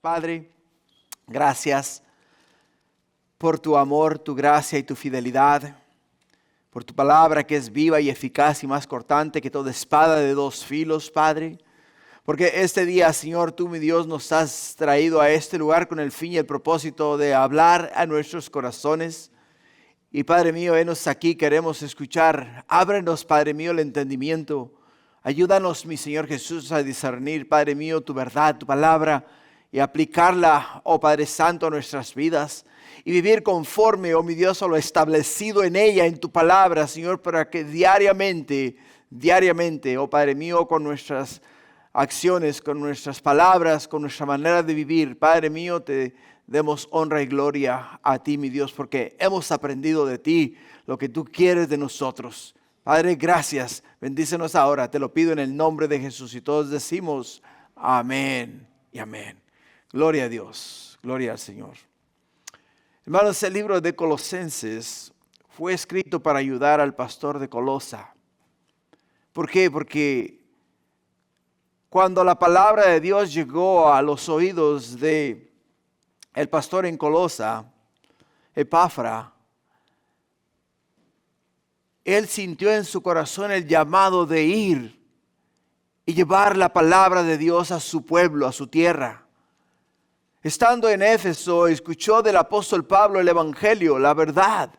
Padre, gracias por tu amor, tu gracia y tu fidelidad, por tu palabra que es viva y eficaz y más cortante que toda espada de dos filos, Padre. Porque este día, Señor, tú, mi Dios, nos has traído a este lugar con el fin y el propósito de hablar a nuestros corazones. Y Padre mío, henos aquí, queremos escuchar. Ábrenos, Padre mío, el entendimiento. Ayúdanos, mi Señor Jesús, a discernir, Padre mío, tu verdad, tu palabra, y aplicarla, oh Padre Santo, a nuestras vidas. Y vivir conforme, oh mi Dios, a lo establecido en ella, en tu palabra, Señor, para que diariamente, oh Padre mío, con nuestras acciones, con nuestras palabras, con nuestra manera de vivir, Padre mío, te demos honra y gloria a ti, mi Dios, porque hemos aprendido de ti lo que tú quieres de nosotros. Padre, gracias. Bendícenos ahora. Te lo pido en el nombre de Jesús. Y todos decimos amén y amén. Gloria a Dios. Gloria al Señor. Hermanos, el libro de Colosenses fue escrito para ayudar al pastor de Colosa. ¿Por qué? Porque cuando la palabra de Dios llegó a los oídos de el pastor en Colosa, Epafra, él sintió en su corazón el llamado de ir y llevar la palabra de Dios a su pueblo, a su tierra. Estando en Éfeso, escuchó del apóstol Pablo el evangelio, la verdad.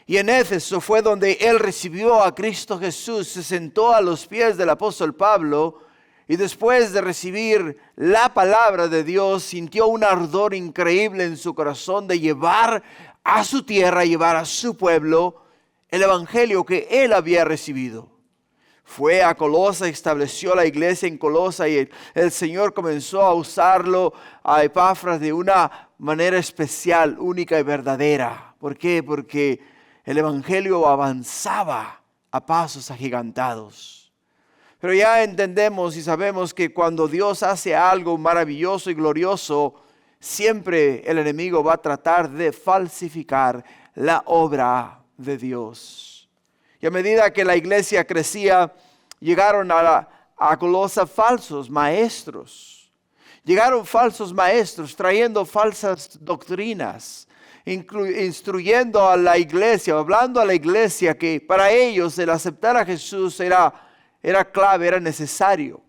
Y en Éfeso fue donde él recibió a Cristo Jesús, se sentó a los pies del apóstol Pablo y después de recibir la palabra de Dios, sintió un ardor increíble en su corazón de llevar a su tierra, llevar a su pueblo el evangelio que él había recibido. Fue a Colosa, estableció la iglesia en Colosa y el Señor comenzó a usarlo a Epafras de una manera especial, única y verdadera. ¿Por qué? Porque el evangelio avanzaba a pasos agigantados. Pero ya entendemos y sabemos que cuando Dios hace algo maravilloso y glorioso, siempre el enemigo va a tratar de falsificar la obra de Dios. Y a medida que la iglesia crecía, llegaron a Colosa falsos maestros. Llegaron falsos maestros trayendo falsas doctrinas, instruyendo a la iglesia, hablando a la iglesia que para ellos el aceptar a Jesús era clave, era necesario.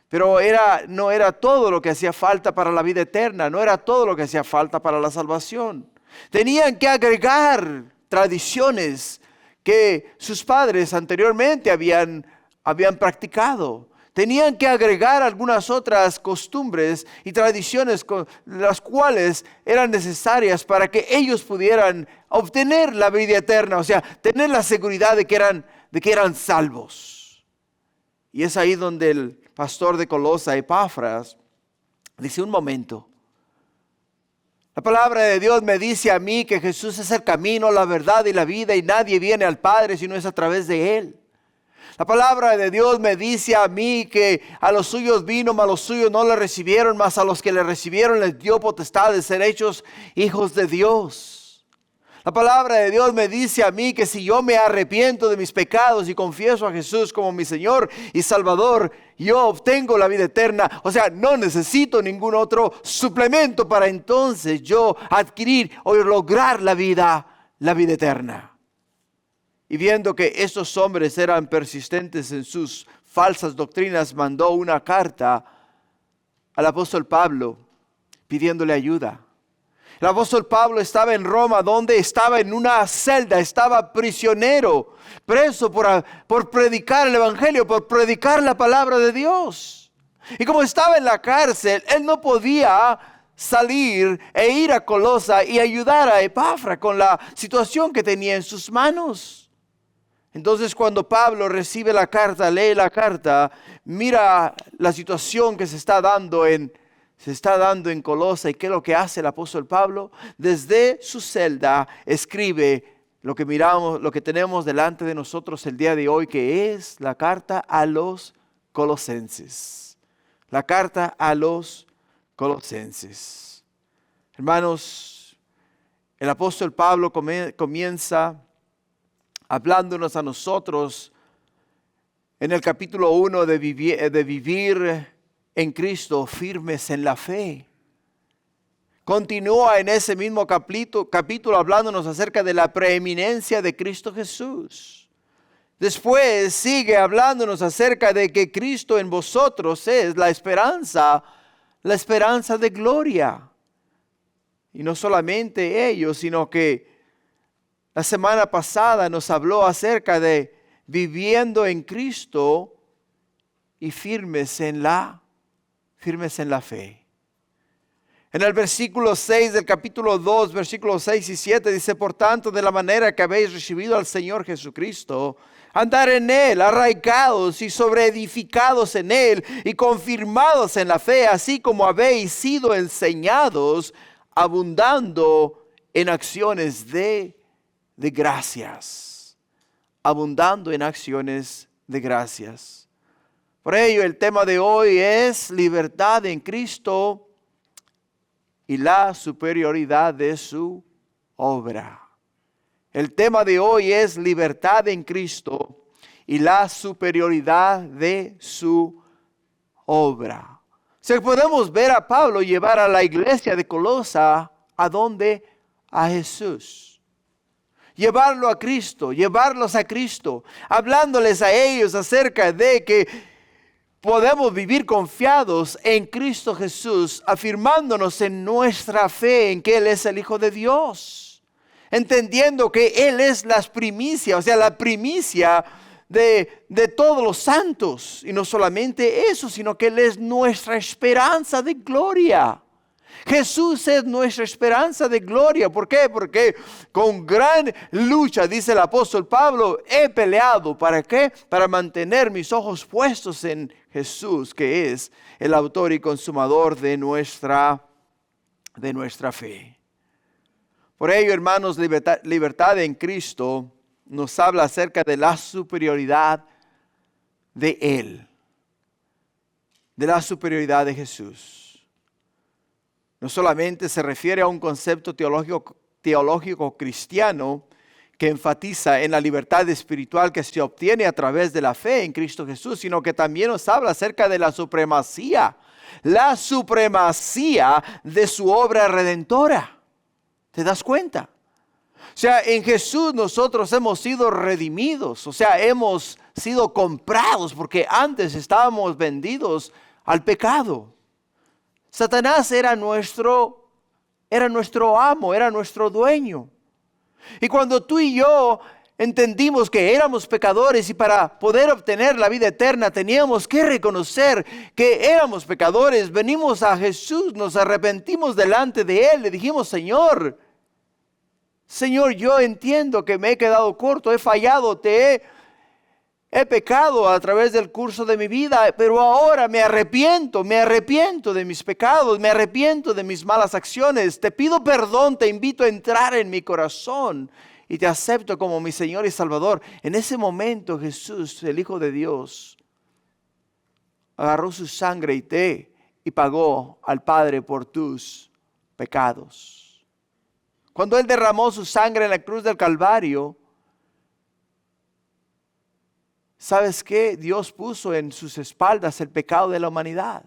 Pero no era todo lo que hacía falta para la vida eterna, no era todo lo que hacía falta para la salvación. Tenían que agregar tradiciones que sus padres anteriormente habían practicado. Tenían que agregar algunas otras costumbres y tradiciones las cuales eran necesarias para que ellos pudieran obtener la vida eterna, o sea, tener la seguridad de que eran salvos. Y es ahí donde el pastor de Colosa, Epafras, dice: un momento. La palabra de Dios me dice a mí que Jesús es el camino, la verdad y la vida y nadie viene al Padre si no es a través de Él. La palabra de Dios me dice a mí que a los suyos vino, mas los suyos no le recibieron, mas a los que le recibieron les dio potestad de ser hechos hijos de Dios. La palabra de Dios me dice a mí que si yo me arrepiento de mis pecados y confieso a Jesús como mi Señor y Salvador, yo obtengo la vida eterna. O sea, no necesito ningún otro suplemento para entonces yo adquirir o lograr la vida eterna. Y viendo que estos hombres eran persistentes en sus falsas doctrinas, mandó una carta al apóstol Pablo pidiéndole ayuda. El apóstol Pablo estaba en Roma, donde estaba en una celda, estaba prisionero, preso por predicar el evangelio, por predicar la palabra de Dios. Y como estaba en la cárcel, él no podía salir e ir a Colosa y ayudar a Epafra con la situación que tenía en sus manos. Entonces cuando Pablo recibe la carta, lee la carta, mira la situación que se está dando en Colosa. ¿Y qué es lo que hace el apóstol Pablo? Desde su celda escribe lo que miramos, lo que tenemos delante de nosotros el día de hoy, que es la carta a los Colosenses. La carta a los Colosenses. Hermanos, el apóstol Pablo comienza hablándonos a nosotros en el capítulo 1 de vivir en Cristo firmes en la fe. continúa en ese mismo capítulo hablándonos acerca de la preeminencia de Cristo Jesús. Después sigue hablándonos acerca de que Cristo en vosotros es la esperanza de gloria. Y no solamente ello, sino que la semana pasada nos habló acerca de viviendo en Cristo y firmes en la fe. En el versículo 6 del capítulo 2, versículos 6 y 7 dice: por tanto, de la manera que habéis recibido al Señor Jesucristo, andar en Él, arraigados y sobreedificados en Él y confirmados en la fe, así como habéis sido enseñados, abundando en acciones de gracias. Abundando en acciones de gracias. Por ello, el tema de hoy es libertad en Cristo y la superioridad de su obra. El tema de hoy es libertad en Cristo y la superioridad de su obra. O sea, podemos ver a Pablo llevar a la iglesia de Colosa, ¿a dónde? A Jesús. Llevarlo a Cristo, llevarlos a Cristo, hablándoles a ellos acerca de que podemos vivir confiados en Cristo Jesús, afirmándonos en nuestra fe en que Él es el Hijo de Dios, entendiendo que Él es las primicias, o sea, la primicia de todos los santos. Y no solamente eso, sino que Él es nuestra esperanza de gloria. Jesús es nuestra esperanza de gloria. ¿Por qué? Porque con gran lucha, dice el apóstol Pablo, he peleado. ¿Para qué? Para mantener mis ojos puestos en Jesús, que es el autor y consumador de nuestra fe. Por ello, hermanos, libertad en Cristo nos habla acerca de la superioridad de Él, de la superioridad de Jesús. No solamente se refiere a un concepto teológico cristiano que enfatiza en la libertad espiritual que se obtiene a través de la fe en Cristo Jesús, sino que también nos habla acerca de la supremacía de su obra redentora. ¿Te das cuenta? O sea, en Jesús nosotros hemos sido redimidos, o sea, hemos sido comprados, porque antes estábamos vendidos al pecado. Satanás era nuestro amo, era nuestro dueño. Y cuando tú y yo entendimos que éramos pecadores y para poder obtener la vida eterna teníamos que reconocer que éramos pecadores, venimos a Jesús, nos arrepentimos delante de Él, le dijimos: Señor, yo entiendo que me he quedado corto, he fallado, he pecado a través del curso de mi vida, pero ahora me arrepiento de mis pecados, me arrepiento de mis malas acciones. Te pido perdón, te invito a entrar en mi corazón y te acepto como mi Señor y Salvador. En ese momento Jesús, el Hijo de Dios, agarró su sangre y pagó al Padre por tus pecados. Cuando Él derramó su sangre en la cruz del Calvario, ¿sabes qué? Dios puso en sus espaldas el pecado de la humanidad.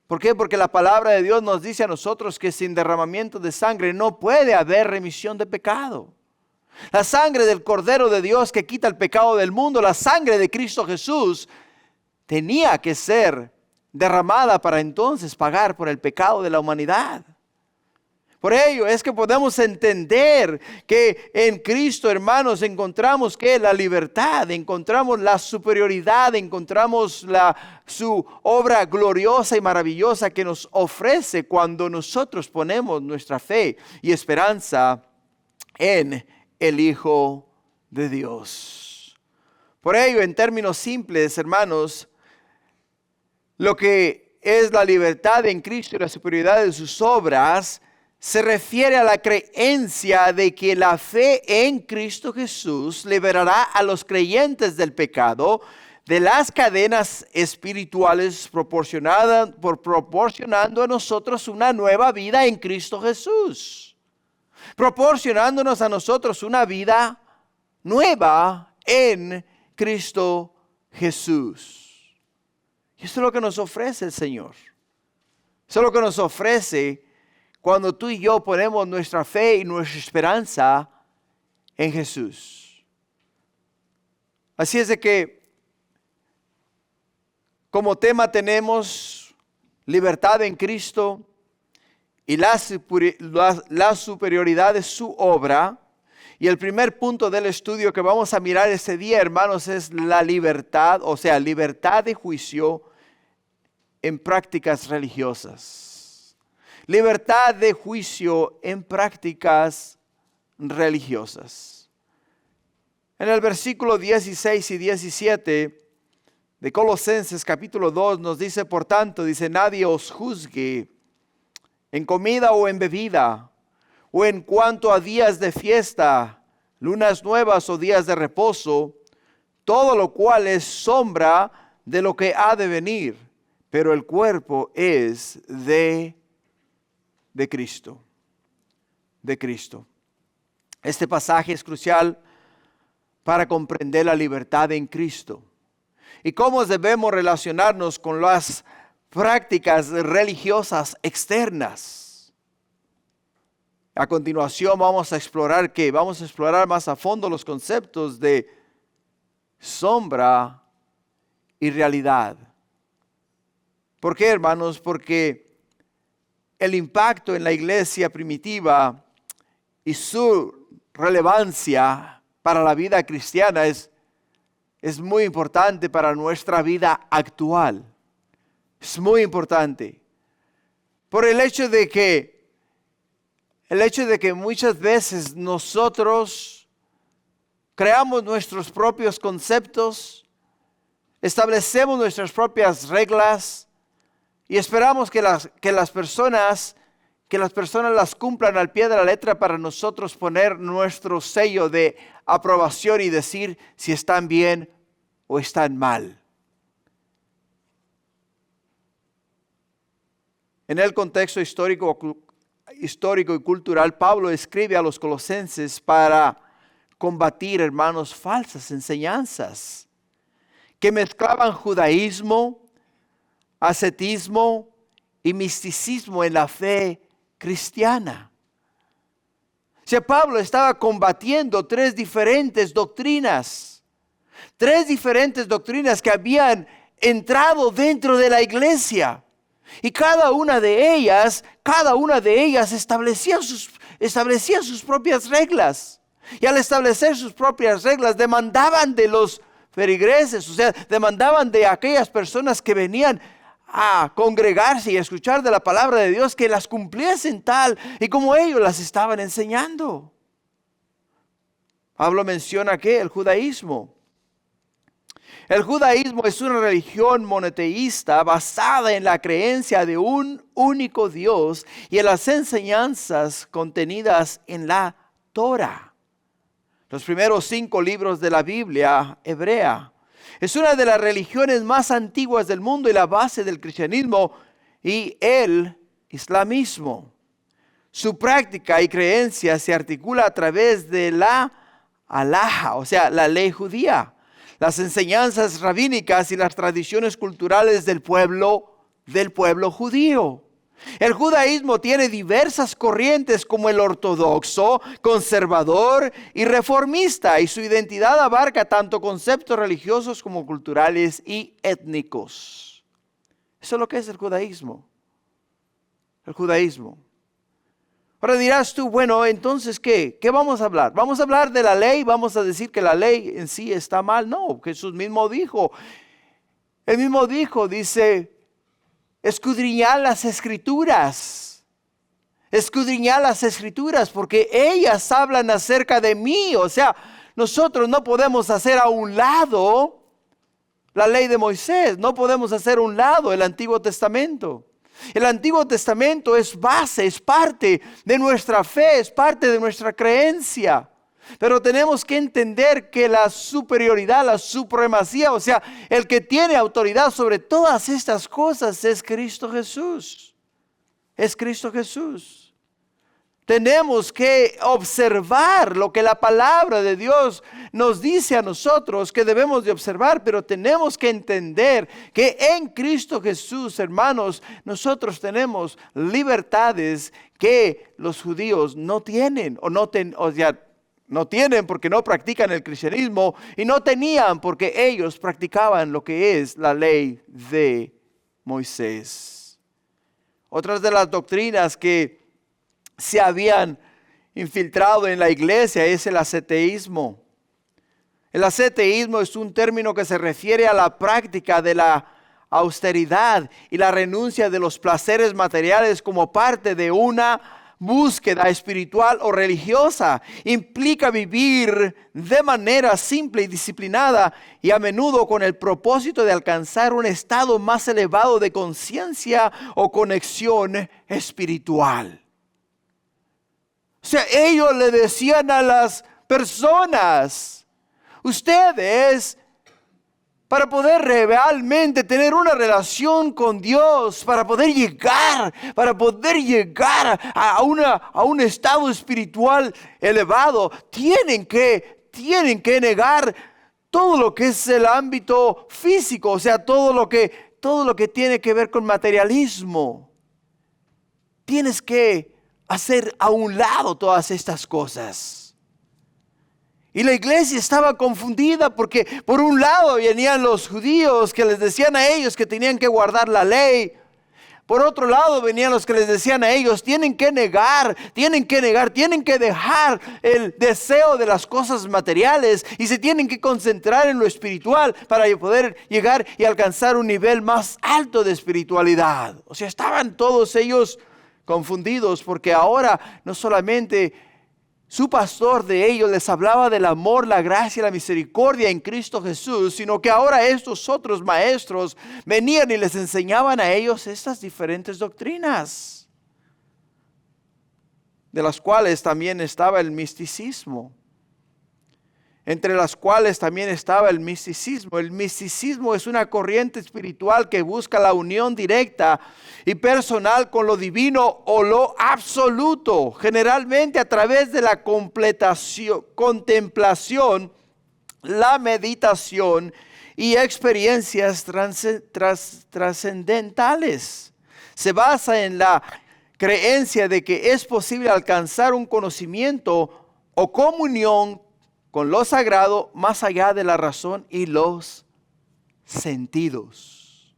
¿Por qué? Porque la palabra de Dios nos dice a nosotros que sin derramamiento de sangre no puede haber remisión de pecado. La sangre del Cordero de Dios que quita el pecado del mundo, la sangre de Cristo Jesús, tenía que ser derramada para entonces pagar por el pecado de la humanidad. Por ello es que podemos entender que en Cristo, hermanos, encontramos que la libertad, encontramos la superioridad, encontramos su obra gloriosa y maravillosa que nos ofrece cuando nosotros ponemos nuestra fe y esperanza en el Hijo de Dios. Por ello, en términos simples, hermanos, lo que es la libertad en Cristo y la superioridad de sus obras se refiere a la creencia de que la fe en Cristo Jesús liberará a los creyentes del pecado, de las cadenas espirituales, proporcionando a nosotros una nueva vida en Cristo Jesús. Proporcionándonos a nosotros una vida nueva en Cristo Jesús. Y esto es lo que nos ofrece el Señor. Eso es lo que nos ofrece cuando tú y yo ponemos nuestra fe y nuestra esperanza en Jesús. Así es de que como tema tenemos libertad en Cristo y la superioridad de su obra. Y el primer punto del estudio que vamos a mirar este día, hermanos, es la libertad, o sea, libertad de juicio en prácticas religiosas. Libertad de juicio en prácticas religiosas. En el versículo 16 y 17 de Colosenses capítulo 2 nos dice, por tanto, dice, nadie os juzgue en comida o en bebida, o en cuanto a días de fiesta, lunas nuevas o días de reposo, todo lo cual es sombra de lo que ha de venir, pero el cuerpo es de Cristo. De Cristo. Este pasaje es crucial para comprender la libertad en Cristo y cómo debemos relacionarnos con las prácticas religiosas externas. A continuación vamos a explorar más a fondo los conceptos de sombra y realidad. ¿Por qué, hermanos? Porque el impacto en la iglesia primitiva y su relevancia para la vida cristiana es muy importante para nuestra vida actual. Es muy importante. Por el hecho de que muchas veces nosotros creamos nuestros propios conceptos, establecemos nuestras propias reglas y esperamos que las personas las cumplan al pie de la letra para nosotros poner nuestro sello de aprobación y decir si están bien o están mal. En el contexto histórico y cultural, Pablo escribe a los colosenses para combatir, hermanos, falsas enseñanzas que mezclaban judaísmo, ascetismo y misticismo en la fe cristiana. O sea, Pablo estaba combatiendo tres diferentes doctrinas que habían entrado dentro de la iglesia. Y cada una de ellas establecía sus propias reglas. Y al establecer sus propias reglas, demandaban de los feligreses, o sea, demandaban de aquellas personas que venían a congregarse y a escuchar de la palabra de Dios, que las cumpliesen tal y como ellos las estaban enseñando. Pablo menciona que el judaísmo. El judaísmo es una religión monoteísta basada en la creencia de un único Dios y en las enseñanzas contenidas en la Torah. Los primeros 5 libros de la Biblia hebrea. Es una de las religiones más antiguas del mundo y la base del cristianismo y el islamismo. Su práctica y creencia se articula a través de la halajá, o sea, la ley judía, las enseñanzas rabínicas y las tradiciones culturales del pueblo judío. El judaísmo tiene diversas corrientes como el ortodoxo, conservador y reformista, y su identidad abarca tanto conceptos religiosos como culturales y étnicos. Eso es lo que es el judaísmo. El judaísmo. Ahora dirás tú, bueno, entonces, ¿qué? ¿Qué vamos a hablar? ¿Vamos a hablar de la ley? ¿Vamos a decir que la ley en sí está mal? No, Jesús mismo dijo. Él mismo dijo, dice, escudriñad las escrituras. Escudriñad las escrituras porque ellas hablan acerca de mí. O sea, nosotros no podemos hacer a un lado la ley de Moisés. No podemos hacer a un lado el Antiguo Testamento. El Antiguo Testamento es base, es parte de nuestra fe, es parte de nuestra creencia. Pero tenemos que entender que la superioridad, la supremacía, o sea, el que tiene autoridad sobre todas estas cosas es Cristo Jesús. Es Cristo Jesús. Tenemos que observar lo que la palabra de Dios nos dice a nosotros que debemos de observar, pero tenemos que entender que en Cristo Jesús, hermanos, nosotros tenemos libertades que los judíos no tienen, no tienen porque no practican el cristianismo, y no tenían porque ellos practicaban lo que es la ley de Moisés. Otras de las doctrinas que se habían infiltrado en la iglesia es el ascetismo. El ascetismo es un término que se refiere a la práctica de la austeridad y la renuncia de los placeres materiales como parte de una búsqueda espiritual o religiosa. Implica vivir de manera simple y disciplinada, y a menudo con el propósito de alcanzar un estado más elevado de conciencia o conexión espiritual. O sea, ellos le decían a las personas, ustedes, para poder realmente tener una relación con Dios, para poder llegar a un estado espiritual elevado, tienen que negar todo lo que es el ámbito físico, o sea, todo lo que tiene que ver con materialismo. Tienes que hacer a un lado todas estas cosas. Y la iglesia estaba confundida porque por un lado venían los judíos que les decían a ellos que tenían que guardar la ley. Por otro lado venían los que les decían a ellos, tienen que dejar el deseo de las cosas materiales y se tienen que concentrar en lo espiritual para poder llegar y alcanzar un nivel más alto de espiritualidad. O sea, estaban todos ellos confundidos porque ahora no solamente su pastor de ellos les hablaba del amor, la gracia y la misericordia en Cristo Jesús, sino que ahora estos otros maestros venían y les enseñaban a ellos estas diferentes doctrinas, de las cuales también estaba el misticismo. Entre las cuales también estaba el misticismo. El misticismo es una corriente espiritual que busca la unión directa y personal con lo divino o lo absoluto, generalmente a través de la contemplación, la meditación y experiencias trascendentales. Se basa en la creencia de que es posible alcanzar un conocimiento o comunión con lo sagrado más allá de la razón y los sentidos.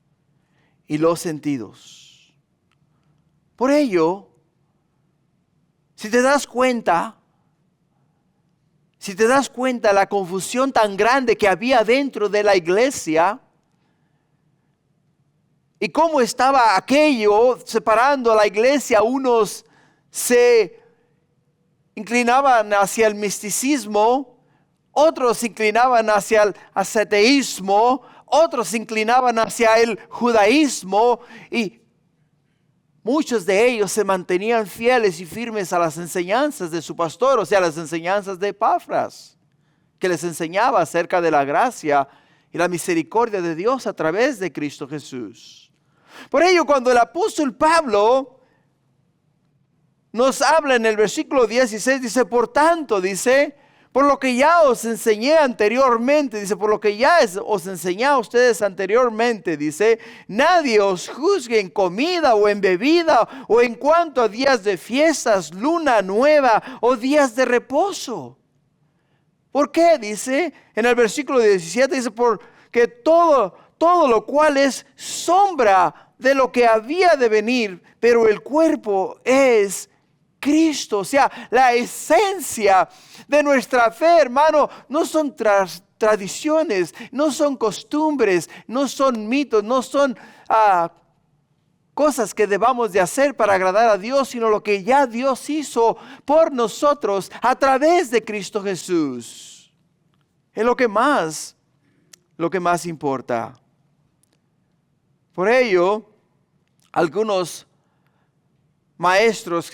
Por ello, si te das cuenta la confusión tan grande que había dentro de la iglesia y cómo estaba aquello separando a la iglesia, unos se inclinaban hacia el misticismo, otros se inclinaban hacia el ascetismo, otros se inclinaban hacia el judaísmo, y muchos de ellos se mantenían fieles y firmes a las enseñanzas de su pastor, o sea, las enseñanzas de Epafras, que les enseñaba acerca de la gracia y la misericordia de Dios a través de Cristo Jesús. Por ello, cuando el apóstol Pablo nos habla en el versículo 16, dice, por tanto, dice, por lo que ya os enseñé anteriormente, dice, por lo que ya os enseñé a ustedes anteriormente, dice, nadie os juzgue en comida o en bebida o en cuanto a días de fiestas, luna nueva o días de reposo. ¿Por qué? Dice en el versículo 17, dice, porque todo lo cual es sombra de lo que había de venir, pero el cuerpo es Cristo. O sea, la esencia de nuestra fe, hermano, no son tradiciones, no son costumbres, no son mitos, no son cosas que debamos de hacer para agradar a Dios, sino lo que ya Dios hizo por nosotros a través de Cristo Jesús. Es lo que más importa. Por ello, algunos maestros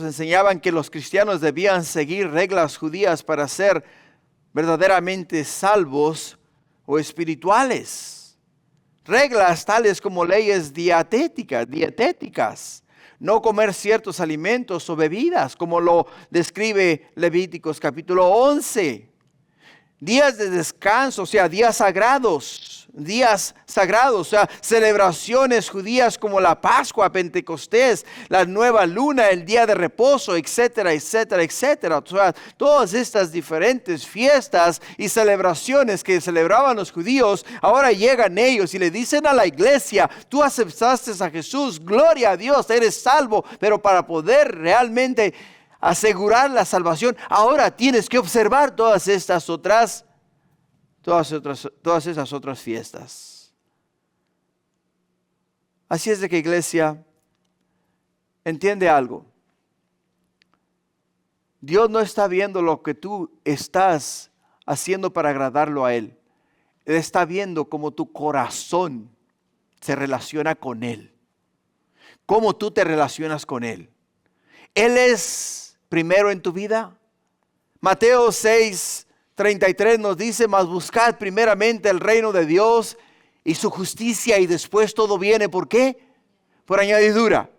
enseñaban que los cristianos debían seguir reglas judías para ser verdaderamente salvos o espirituales. Reglas tales como leyes dietéticas, No comer ciertos alimentos o bebidas, como lo describe Levíticos capítulo 11. Días de descanso, o sea, días sagrados, o sea, celebraciones judías como la Pascua, Pentecostés, la nueva luna, el día de reposo, etcétera, etcétera, etcétera. O sea, todas estas diferentes fiestas y celebraciones que celebraban los judíos, ahora llegan ellos y le dicen a la iglesia: tú aceptaste a Jesús, gloria a Dios, eres salvo, pero para poder realmente asegurar la salvación, ahora tienes que observar todas esas otras fiestas. Así es de que, iglesia, entiende algo. Dios no está viendo lo que tú estás haciendo para agradarlo a Él. Él está viendo cómo tu corazón se relaciona con Él. Cómo tú te relacionas con Él. Él es primero en tu vida. Mateo 6:33 nos dice: mas buscad primeramente el reino de Dios y su justicia, y después todo viene. ¿Por qué? Por añadidura.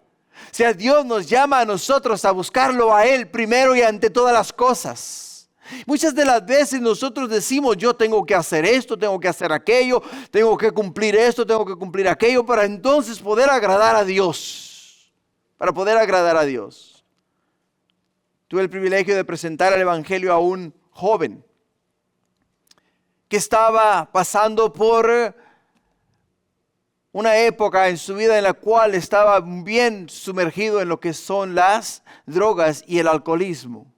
O sea, Dios nos llama a nosotros a buscarlo a Él primero y ante todas las cosas. Muchas de las veces nosotros decimos: yo tengo que hacer esto, tengo que hacer aquello, tengo que cumplir esto, tengo que cumplir aquello, para entonces poder agradar a Dios. Para poder agradar a Dios. Tuve el privilegio de presentar el evangelio a un joven que estaba pasando por una época en su vida en la cual estaba bien sumergido en lo que son las drogas y el alcoholismo.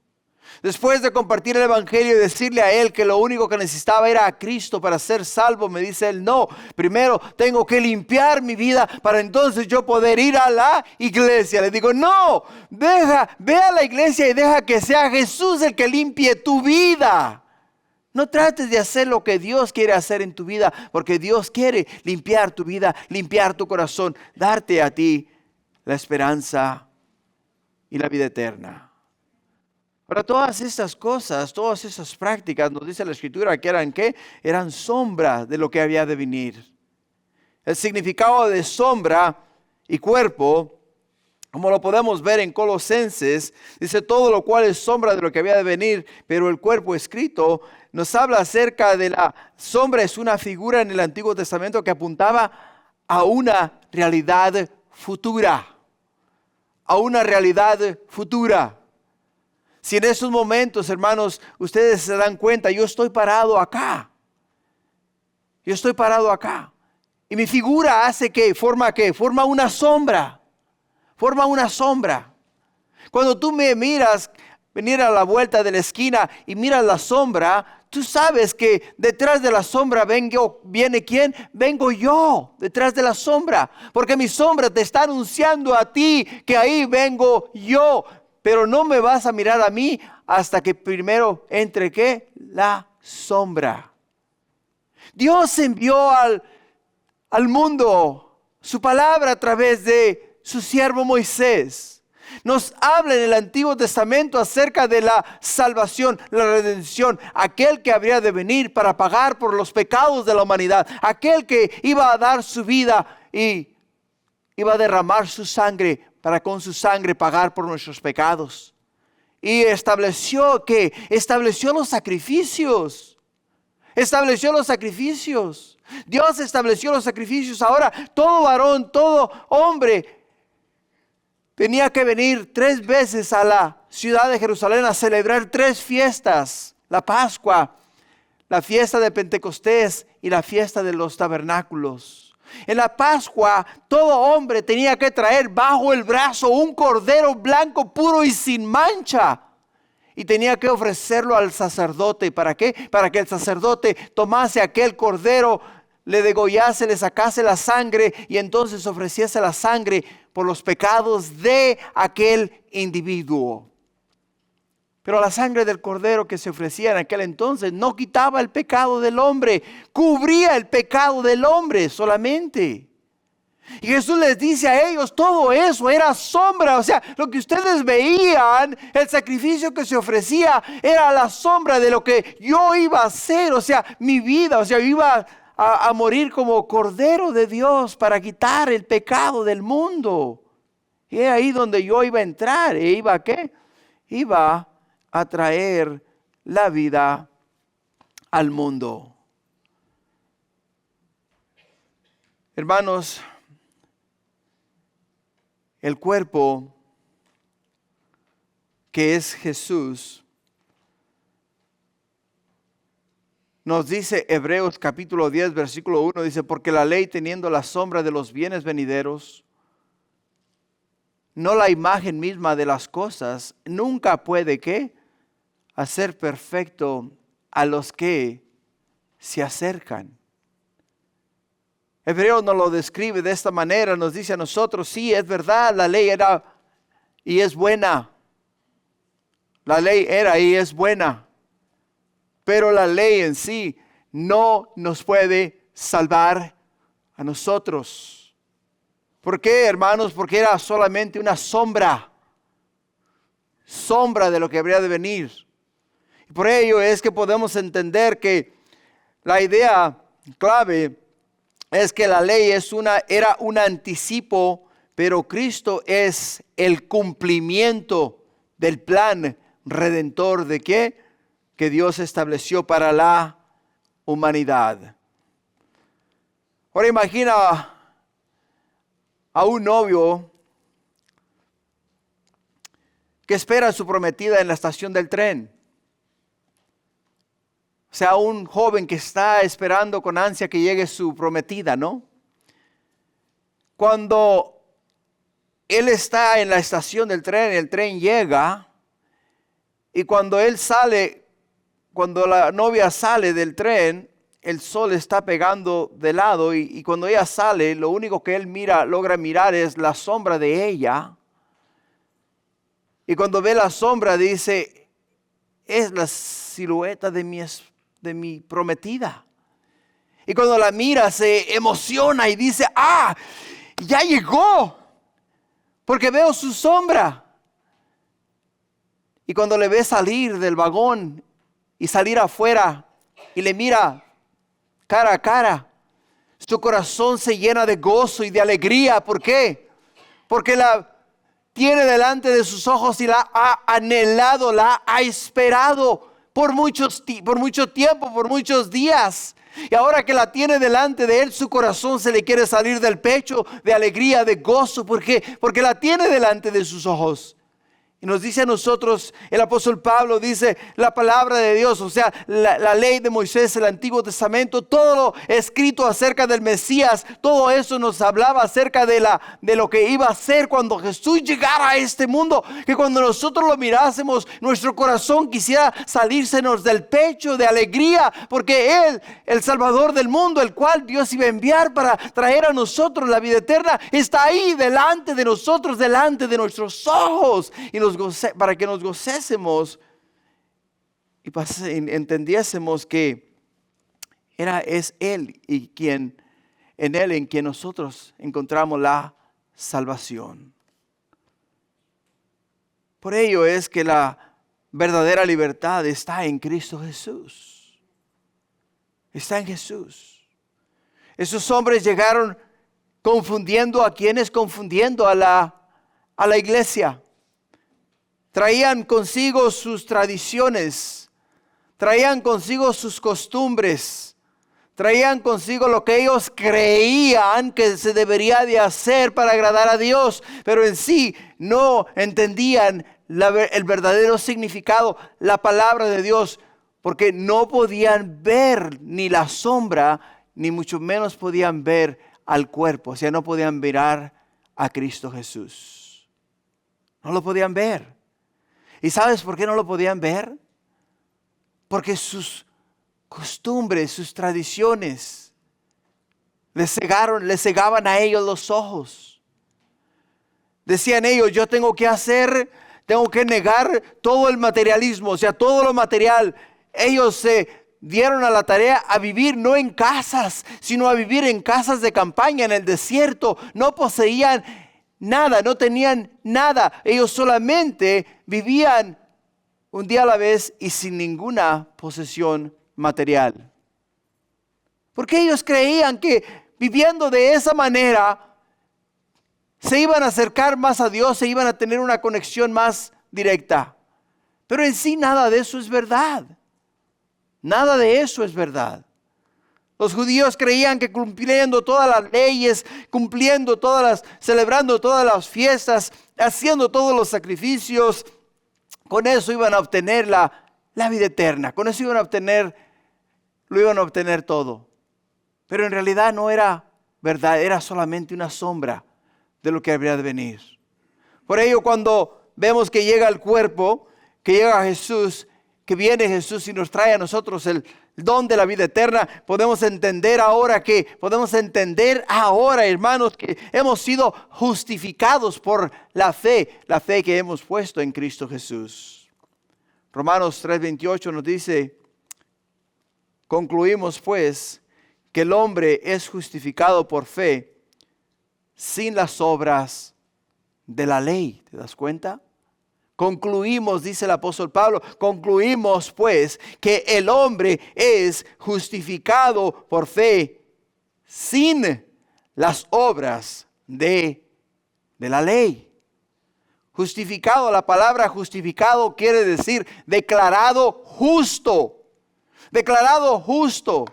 Después de compartir el evangelio y decirle a él que lo único que necesitaba era a Cristo para ser salvo, me dice él: no, primero tengo que limpiar mi vida para entonces yo poder ir a la iglesia. Le digo: no, ve a la iglesia y deja que sea Jesús el que limpie tu vida. No trates de hacer lo que Dios quiere hacer en tu vida, porque Dios quiere limpiar tu vida, limpiar tu corazón, darte a ti la esperanza y la vida eterna. Para todas estas cosas, todas esas prácticas, nos dice la Escritura que eran ¿qué? Eran sombra de lo que había de venir. El significado de sombra y cuerpo, como lo podemos ver en Colosenses, dice: todo lo cual es sombra de lo que había de venir, pero el cuerpo escrito, nos habla acerca de la sombra. Es una figura en el Antiguo Testamento que apuntaba a una realidad futura. A una realidad futura. Si en esos momentos, hermanos, ustedes se dan cuenta, yo estoy parado acá. Yo estoy parado acá. Y mi figura hace ¿qué? Forma una sombra. Forma una sombra. Cuando tú me miras venir a la vuelta de la esquina y miras la sombra, tú sabes que detrás de la sombra viene ¿quién? Vengo yo, detrás de la sombra. Porque mi sombra te está anunciando a ti que ahí vengo yo. Pero no me vas a mirar a mí hasta que primero entre ¿qué? La sombra. Dios envió al mundo su palabra a través de su siervo Moisés. Nos habla en el Antiguo Testamento acerca de la salvación, la redención, aquel que habría de venir para pagar por los pecados de la humanidad, aquel que iba a dar su vida y iba a derramar su sangre para con su sangre pagar por nuestros pecados. Y estableció los sacrificios. Estableció los sacrificios. Dios estableció los sacrificios. Ahora todo varón, todo hombre tenía que venir 3 veces a la ciudad de Jerusalén a celebrar 3 fiestas: la Pascua, la fiesta de Pentecostés y la fiesta de los tabernáculos. En la Pascua, todo hombre tenía que traer bajo el brazo un cordero blanco, puro y sin mancha. Y tenía que ofrecerlo al sacerdote. ¿Para qué? Para que el sacerdote tomase aquel cordero, le degollase, le sacase la sangre y entonces ofreciese la sangre por los pecados de aquel individuo. Pero la sangre del cordero que se ofrecía en aquel entonces no quitaba el pecado del hombre, cubría el pecado del hombre solamente. Y Jesús les dice a ellos: todo eso era sombra. O sea, lo que ustedes veían, el sacrificio que se ofrecía, era la sombra de lo que yo iba a hacer. O sea, mi vida, yo iba a morir como cordero de Dios para quitar el pecado del mundo. Y es ahí donde yo iba a entrar. ¿E iba a qué? Iba a traer la vida al mundo. Hermanos, el cuerpo que es Jesús, nos dice Hebreos capítulo 10, versículo 1, dice, porque la ley teniendo la sombra de los bienes venideros, no la imagen misma de las cosas, nunca puede, ¿qué? Hacer perfecto a los que se acercan. Hebreos nos lo describe de esta manera, nos dice a nosotros, sí, es verdad, la ley era y es buena. La ley era y es buena. Pero la ley en sí no nos puede salvar a nosotros. ¿Por qué, hermanos? Porque era solamente una sombra de lo que habría de venir. Y por ello es que podemos entender que la idea clave es que la ley era un anticipo, pero Cristo es el cumplimiento del plan redentor de ¿qué? Que Dios estableció para la humanidad. Ahora imagina a un novio que espera a su prometida en la estación del tren. O sea, un joven que está esperando con ansia que llegue su prometida, ¿no? Cuando él está en la estación del tren, el tren llega, y cuando él sale, cuando la novia sale del tren, el sol está pegando de lado, y cuando ella sale, lo único que él logra mirar es la sombra de ella. Y cuando ve la sombra dice, es la silueta de mi prometida. Y cuando la mira se emociona y dice, ya llegó, porque veo su sombra. Y cuando le ve salir del vagón y salir afuera y le mira cara a cara, su corazón se llena de gozo y de alegría. ¿Por qué? Porque la tiene delante de sus ojos y la ha anhelado, la ha esperado por mucho tiempo, por muchos días. Y ahora que la tiene delante de él, su corazón se le quiere salir del pecho de alegría, de gozo. ¿Por qué? Porque la tiene delante de sus ojos. Y nos dice a nosotros, el apóstol Pablo dice, la palabra de Dios, o sea, la ley de Moisés, el Antiguo Testamento, todo lo escrito acerca del Mesías, todo eso nos hablaba acerca de lo que iba a ser cuando Jesús llegara a este mundo, que cuando nosotros lo mirásemos, nuestro corazón quisiera salírsenos del pecho de alegría, porque Él, el Salvador del mundo, el cual Dios iba a enviar para traer a nosotros la vida eterna, está ahí delante de nosotros, delante de nuestros ojos, y para que nos gocésemos y entendiésemos que es Él y en Él en quien nosotros encontramos la salvación. Por ello es que la verdadera libertad está en Cristo Jesús. Está en Jesús. Esos hombres llegaron confundiendo a quienes, confundiendo a la iglesia. Traían consigo sus tradiciones, traían consigo sus costumbres, traían consigo lo que ellos creían que se debería de hacer para agradar a Dios, pero en sí no entendían el verdadero significado, la palabra de Dios, porque no podían ver ni la sombra, ni mucho menos podían ver al cuerpo, o sea, no podían mirar a Cristo Jesús. No lo podían ver. ¿Y sabes por qué no lo podían ver? Porque sus costumbres, sus tradiciones les cegaban a ellos los ojos. Decían ellos, yo tengo que negar todo el materialismo, o sea, todo lo material. Ellos se dieron a la tarea a vivir no en casas, sino a vivir en casas de campaña, en el desierto. No poseían nada, no tenían nada. Ellos solamente vivían un día a la vez y sin ninguna posesión material. Porque ellos creían que viviendo de esa manera se iban a acercar más a Dios, se iban a tener una conexión más directa. Pero en sí nada de eso es verdad. Nada de eso es verdad. Los judíos creían que cumpliendo todas las leyes, celebrando todas las fiestas, haciendo todos los sacrificios, con eso iban a obtener la vida eterna. Con eso lo iban a obtener todo. Pero en realidad no era verdad, era solamente una sombra de lo que habría de venir. Por ello, cuando vemos que llega el cuerpo, que llega Jesús, que viene Jesús y nos trae a nosotros el don de la vida eterna, podemos entender ahora, hermanos, que hemos sido justificados por la fe que hemos puesto en Cristo Jesús. Romanos 3:28 nos dice: concluimos pues que el hombre es justificado por fe sin las obras de la ley. ¿Te das cuenta? Concluimos, dice el apóstol Pablo, concluimos pues que el hombre es justificado por fe sin las obras de la ley. Justificado, la palabra justificado quiere decir declarado justo. Declarado justo.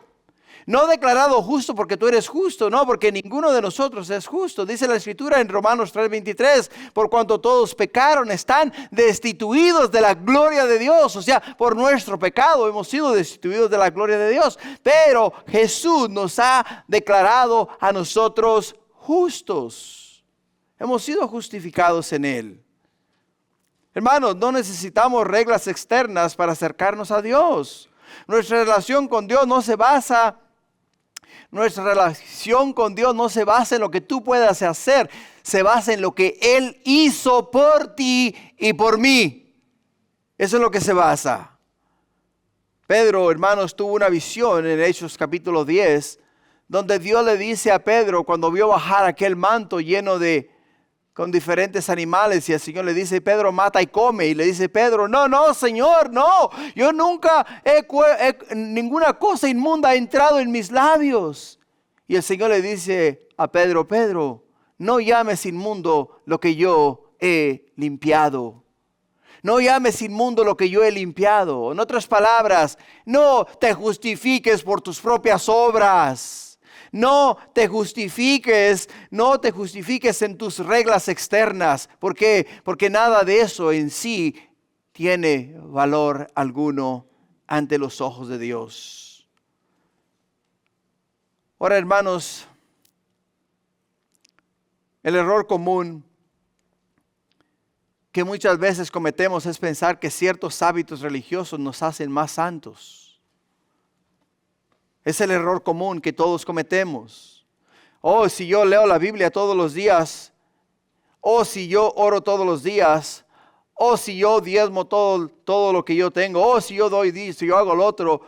No declarado justo porque tú eres justo, no, porque ninguno de nosotros es justo. Dice la Escritura en Romanos 3:23, por cuanto todos pecaron, están destituidos de la gloria de Dios. O sea, por nuestro pecado hemos sido destituidos de la gloria de Dios. Pero Jesús nos ha declarado a nosotros justos. Hemos sido justificados en Él. Hermanos, no necesitamos reglas externas para acercarnos a Dios. Nuestra relación con Dios no se basa en lo que tú puedas hacer, se basa en lo que Él hizo por ti y por mí. Eso es lo que se basa. Pedro, hermanos, tuvo una visión en Hechos capítulo 10, donde Dios le dice a Pedro, cuando vio bajar aquel manto lleno con diferentes animales, y el Señor le dice: Pedro, mata y come. Y le dice Pedro: no, Señor, no. Yo nunca ninguna cosa inmunda ha entrado en mis labios. Y el Señor le dice a Pedro: Pedro, no llames inmundo lo que yo he limpiado. No llames inmundo lo que yo he limpiado. En otras palabras, no te justifiques por tus propias obras. No te justifiques en tus reglas externas. ¿Por qué? Porque nada de eso en sí tiene valor alguno ante los ojos de Dios. Ahora, hermanos, el error común que muchas veces cometemos es pensar que ciertos hábitos religiosos nos hacen más santos. Es el error común que todos cometemos. Si yo leo la Biblia todos los días, si yo oro todos los días, si yo diezmo todo lo que yo tengo, si yo si yo hago lo otro,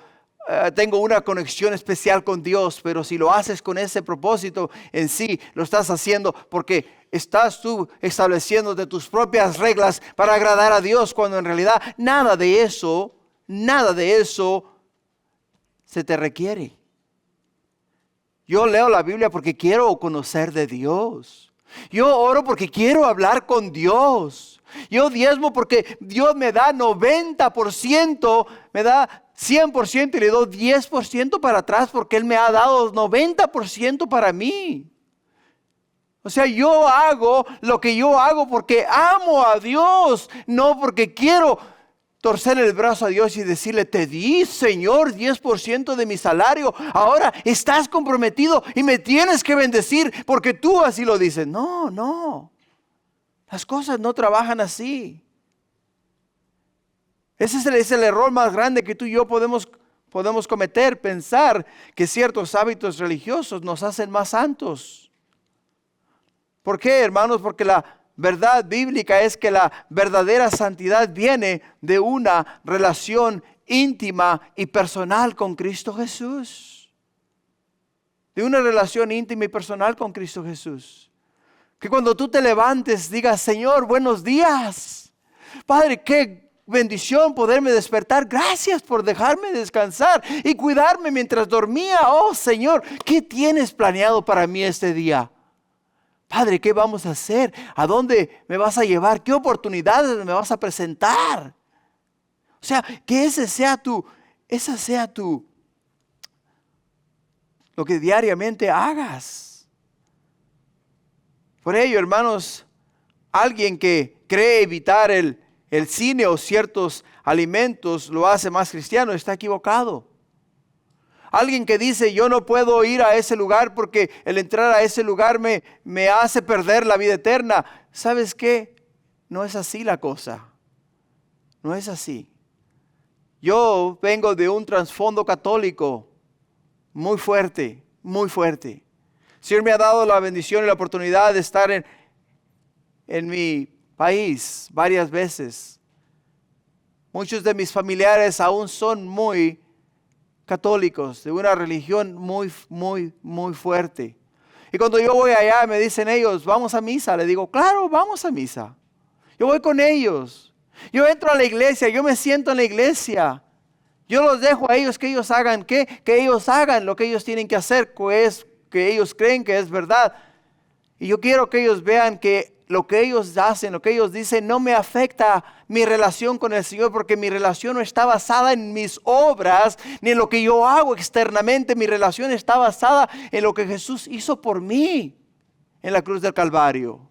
tengo una conexión especial con Dios. Pero si lo haces con ese propósito, en sí lo estás haciendo porque estás tú estableciéndote tus propias reglas para agradar a Dios, cuando en realidad nada de eso se te requiere. Yo leo la Biblia porque quiero conocer de Dios. Yo oro porque quiero hablar con Dios. Yo diezmo porque Dios me da 90%, me da 100% y le doy 10% para atrás porque Él me ha dado 90% para mí. O sea, yo hago lo que yo hago porque amo a Dios, no porque quiero torcer el brazo a Dios y decirle: te di, Señor, 10% de mi salario. Ahora estás comprometido y me tienes que bendecir porque tú así lo dices. No. Las cosas no trabajan así. Ese es el error más grande que tú y yo podemos cometer: pensar que ciertos hábitos religiosos nos hacen más santos. ¿Por qué, hermanos? Porque la verdad bíblica es que la verdadera santidad viene de una relación íntima y personal con Cristo Jesús. De una relación íntima y personal con Cristo Jesús. Que cuando tú te levantes digas: Señor, buenos días. Padre, qué bendición poderme despertar. Gracias por dejarme descansar y cuidarme mientras dormía. Oh Señor, ¿qué tienes planeado para mí este día? Padre, ¿qué vamos a hacer? ¿A dónde me vas a llevar? ¿Qué oportunidades me vas a presentar? O sea, que esa sea lo que diariamente hagas. Por ello, hermanos, alguien que cree evitar el cine o ciertos alimentos lo hace más cristiano, está equivocado. Alguien que dice, yo no puedo ir a ese lugar porque el entrar a ese lugar me hace perder la vida eterna. ¿Sabes qué? No es así la cosa. No es así. Yo vengo de un trasfondo católico muy fuerte, muy fuerte. El Señor me ha dado la bendición y la oportunidad de estar en mi país varias veces. Muchos de mis familiares aún son muy católicos, de una religión muy, muy, muy fuerte. Y cuando yo voy allá, me dicen ellos, vamos a misa. Le digo, claro, vamos a misa. Yo voy con ellos. Yo entro a la iglesia, yo me siento en la iglesia. Yo los dejo a ellos que ellos hagan ¿qué? Que ellos hagan lo que ellos tienen que hacer, que ellos creen que es verdad. Y yo quiero que ellos vean que lo que ellos hacen, lo que ellos dicen, no me afecta mi relación con el Señor, porque mi relación no está basada en mis obras, ni en lo que yo hago externamente. Mi relación está basada en lo que Jesús hizo por mí en la cruz del Calvario.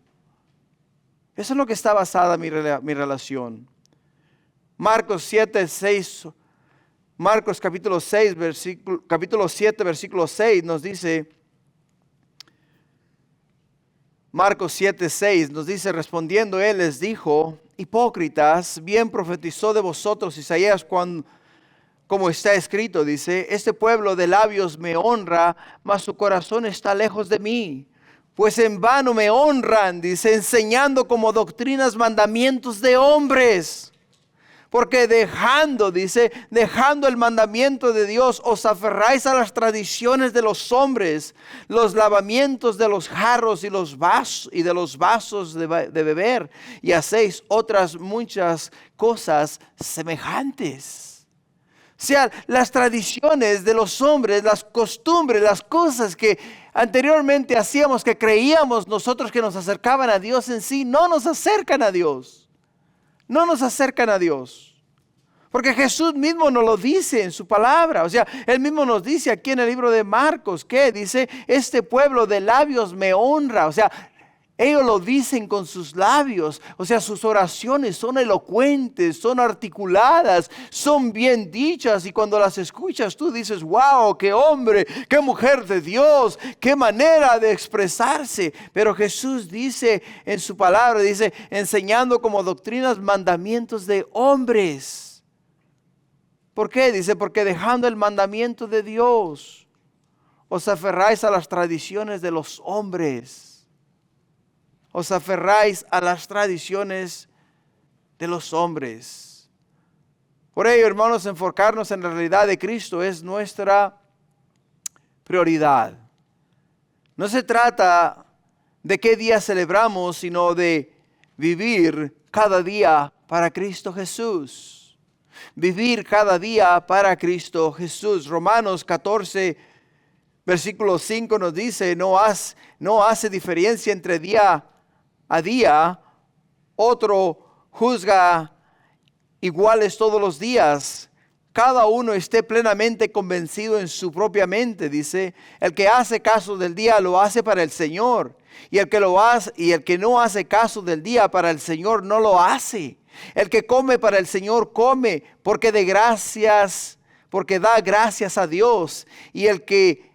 Eso es lo que está basada mi relación. Marcos capítulo 7, versículo 6 nos dice, Marcos 7:6 nos dice, respondiendo él les dijo, hipócritas, bien profetizó de vosotros Isaías como está escrito, dice, este pueblo de labios me honra, mas su corazón está lejos de mí. Pues en vano me honran, dice, enseñando como doctrinas mandamientos de hombres. Porque dejando el mandamiento de Dios, os aferráis a las tradiciones de los hombres, los lavamientos de los jarros y de los vasos de beber, y hacéis otras muchas cosas semejantes. O sea, las tradiciones de los hombres, las costumbres, las cosas que anteriormente hacíamos, que creíamos nosotros que nos acercaban a Dios en sí, no nos acercan a Dios. No nos acercan a Dios. Porque Jesús mismo nos lo dice en su palabra. O sea, Él mismo nos dice aquí en el libro de Marcos, que dice, este pueblo de labios me honra. O sea, ellos lo dicen con sus labios. O sea, sus oraciones son elocuentes, son articuladas, son bien dichas. Y cuando las escuchas tú dices, wow, qué hombre, qué mujer de Dios, qué manera de expresarse. Pero Jesús dice en su palabra, dice, enseñando como doctrinas mandamientos de hombres. ¿Por qué? Dice, porque dejando el mandamiento de Dios, os aferráis a las tradiciones de los hombres. Os aferráis a las tradiciones de los hombres. Por ello, hermanos, enfocarnos en la realidad de Cristo es nuestra prioridad. No se trata de qué día celebramos, sino de vivir cada día para Cristo Jesús. Vivir cada día para Cristo Jesús. Romanos 14, versículo 5 nos dice, no hace diferencia entre día a día, otro juzga iguales todos los días. Cada uno esté plenamente convencido en su propia mente, dice, el que hace caso del día lo hace para el Señor, y el que no hace caso del día para el Señor no lo hace. El que come para el Señor come porque da gracias a Dios, y el que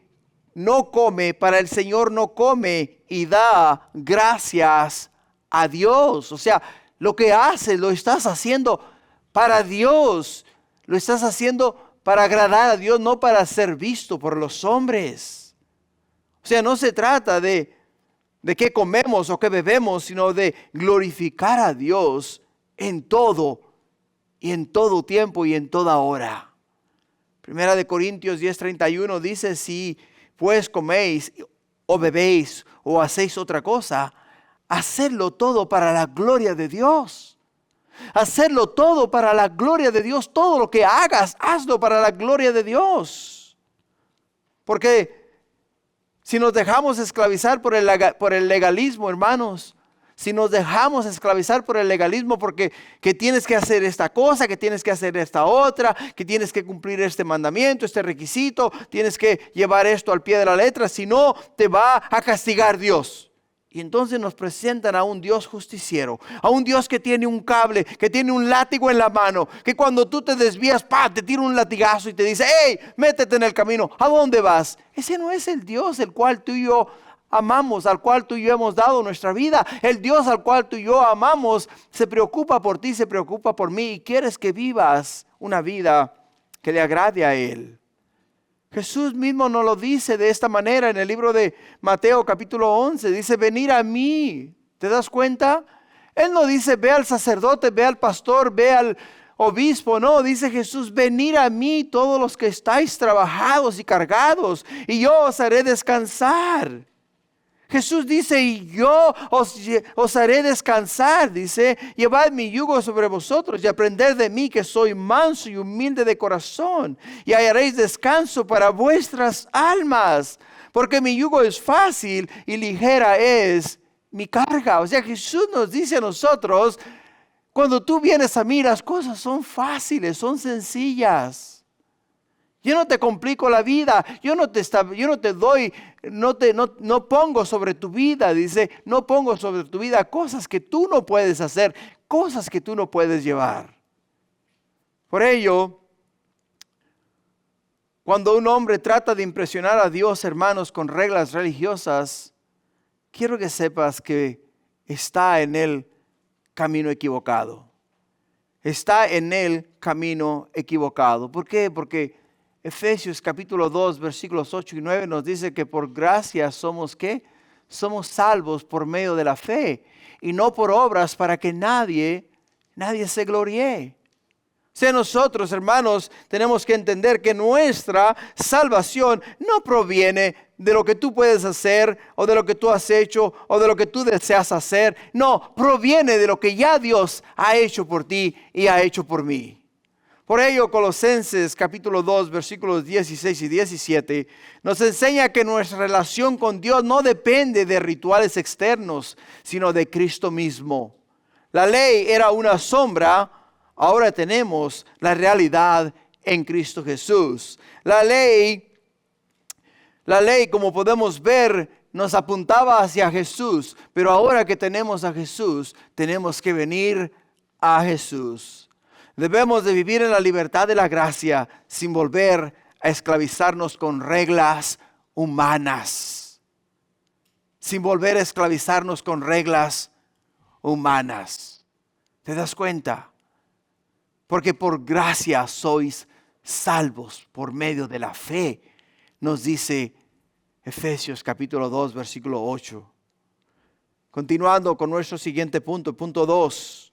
no come para el Señor no come y da gracias a Dios. O sea, lo que haces lo estás haciendo para Dios. Lo estás haciendo para agradar a Dios, no para ser visto por los hombres. O sea, no se trata de qué comemos o qué bebemos, sino de glorificar a Dios en todo y en todo tiempo y en toda hora. Primera de Corintios 10:31 dice, si pues coméis o bebéis o hacéis otra cosa, hacedlo todo para la gloria de Dios. Hacerlo todo para la gloria de Dios. Todo lo que hagas, hazlo para la gloria de Dios. Porque Si nos dejamos esclavizar por el legalismo, hermanos, si nos dejamos esclavizar por el legalismo porque que tienes que hacer esta cosa, que tienes que hacer esta otra, que tienes que cumplir este mandamiento, este requisito, tienes que llevar esto al pie de la letra, si no te va a castigar Dios. Y entonces nos presentan a un Dios justiciero, a un Dios que tiene un cable, que tiene un látigo en la mano, que cuando tú te desvías, te tira un latigazo y te dice, hey, métete en el camino, ¿a dónde vas? Ese no es el Dios el cual tú y yo amamos, al cual tú y yo hemos dado nuestra vida. El Dios al cual tú y yo amamos se preocupa por ti, se preocupa por mí y quieres que vivas una vida que le agrade a Él. Jesús mismo nos lo dice de esta manera en el libro de Mateo capítulo 11. Dice, venid a mí. ¿Te das cuenta? Él no dice, ve al sacerdote, ve al pastor, ve al obispo. No, dice Jesús, venid a mí todos los que estáis trabajados y cargados, y yo os haré descansar. Jesús dice, y yo os haré descansar, dice, llevad mi yugo sobre vosotros y aprended de mí que soy manso y humilde de corazón, y hallaréis descanso para vuestras almas, porque mi yugo es fácil y ligera es mi carga. O sea, Jesús nos dice a nosotros, cuando tú vienes a mí, las cosas son fáciles, son sencillas. Yo no te complico la vida, yo no pongo sobre tu vida, dice, no pongo sobre tu vida cosas que tú no puedes hacer, cosas que tú no puedes llevar. Por ello, cuando un hombre trata de impresionar a Dios, hermanos, con reglas religiosas, quiero que sepas que está en el camino equivocado. Está en el camino equivocado. ¿Por qué? Porque Efesios capítulo 2, versículos 8 y 9 nos dice que por gracia somos ¿qué? Somos salvos por medio de la fe y no por obras para que nadie se gloríe. O sea, nosotros, hermanos, tenemos que entender que nuestra salvación no proviene de lo que tú puedes hacer o de lo que tú has hecho o de lo que tú deseas hacer. No, proviene de lo que ya Dios ha hecho por ti y ha hecho por mí. Por ello, Colosenses capítulo 2, versículos 16 y 17, nos enseña que nuestra relación con Dios no depende de rituales externos, sino de Cristo mismo. La ley era una sombra, ahora tenemos la realidad en Cristo Jesús. La ley, como podemos ver, nos apuntaba hacia Jesús, pero ahora que tenemos a Jesús, tenemos que venir a Jesús. Debemos de vivir en la libertad de la gracia sin volver a esclavizarnos con reglas humanas. Sin volver a esclavizarnos con reglas humanas. ¿Te das cuenta? Porque por gracia sois salvos por medio de la fe, nos dice Efesios capítulo 2, versículo 8. Continuando con nuestro siguiente punto, punto 2.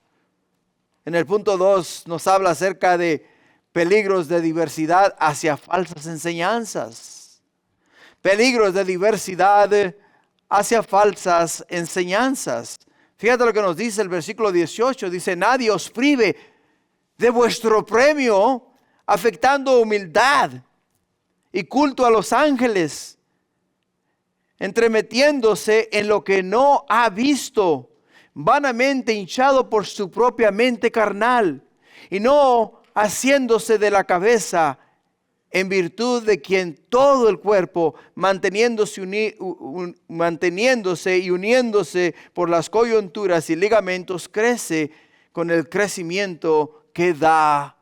En el punto 2 nos habla acerca de peligros de diversidad hacia falsas enseñanzas. Peligros de diversidad hacia falsas enseñanzas. Fíjate lo que nos dice el versículo 18. Dice, nadie os prive de vuestro premio, afectando humildad y culto a los ángeles, entremetiéndose en lo que no ha visto, vanamente hinchado por su propia mente carnal, y no haciéndose de la cabeza, en virtud de quien todo el cuerpo, manteniéndose y uniéndose por las coyunturas y ligamentos, crece con el crecimiento que da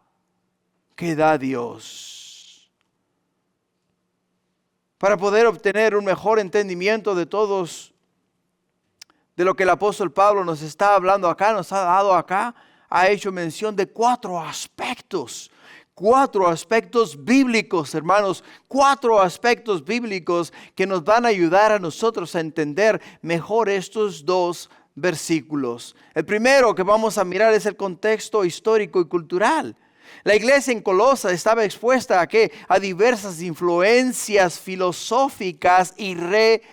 Dios. Para poder obtener un mejor entendimiento de todos, de lo que el apóstol Pablo nos está hablando acá, nos ha dado acá, ha hecho mención de 4 aspectos. 4 aspectos bíblicos, hermanos. 4 aspectos bíblicos que nos van a ayudar a nosotros a entender mejor estos 2 versículos. El primero que vamos a mirar es el contexto histórico y cultural. La iglesia en Colosa estaba expuesta a ¿qué? A diversas influencias filosóficas y religiosas,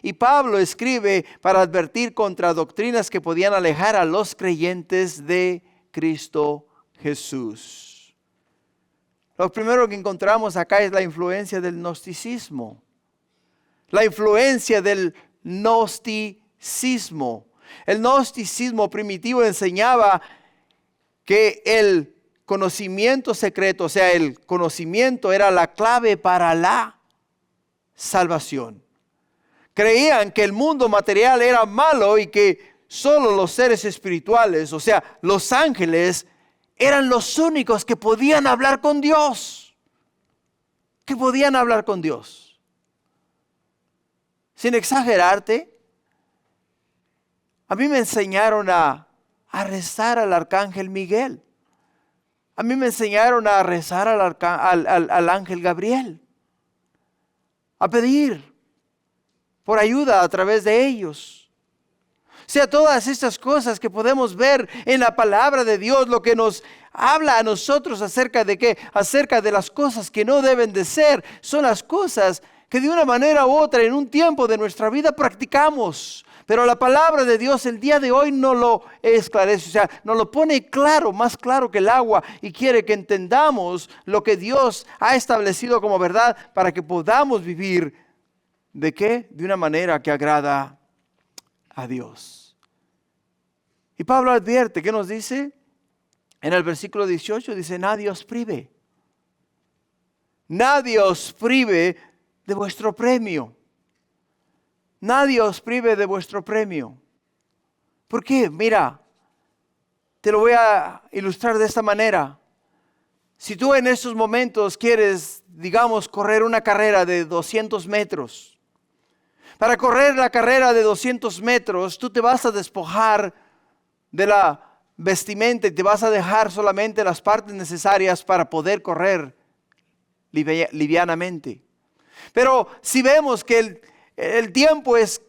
y Pablo escribe para advertir contra doctrinas que podían alejar a los creyentes de Cristo Jesús. Lo primero que encontramos acá es la influencia del gnosticismo. la influencia del gnosticismo. El gnosticismo primitivo enseñaba que el conocimiento secreto, o sea, el conocimiento era la clave para la salvación. Creían que el mundo material era malo y que solo los seres espirituales, o sea, los ángeles, eran los únicos que podían hablar con Dios. Que podían hablar con Dios. Sin exagerarte, a mí me enseñaron a rezar al arcángel Miguel. A mí me enseñaron a rezar al ángel Gabriel. A pedir por ayuda a través de ellos. O sea, todas estas cosas que podemos ver en la palabra de Dios, lo que nos habla a nosotros acerca de qué, acerca de las cosas que no deben de ser, son las cosas que de una manera u otra en un tiempo de nuestra vida practicamos. Pero la palabra de Dios el día de hoy no lo esclarece, o sea, nos lo pone claro, más claro que el agua, y quiere que entendamos lo que Dios ha establecido como verdad para que podamos vivir, ¿de qué? De una manera que agrada a Dios. Y Pablo advierte, ¿qué nos dice? En el versículo 18 dice, nadie os prive de vuestro premio. Nadie os prive de vuestro premio. ¿Por qué? Mira, te lo voy a ilustrar de esta manera. Si tú en estos momentos quieres, digamos, correr una carrera de 200 metros, para correr la carrera de 200 metros, tú te vas a despojar de la vestimenta y te vas a dejar solamente las partes necesarias para poder correr livianamente. Pero si vemos que el tiempo es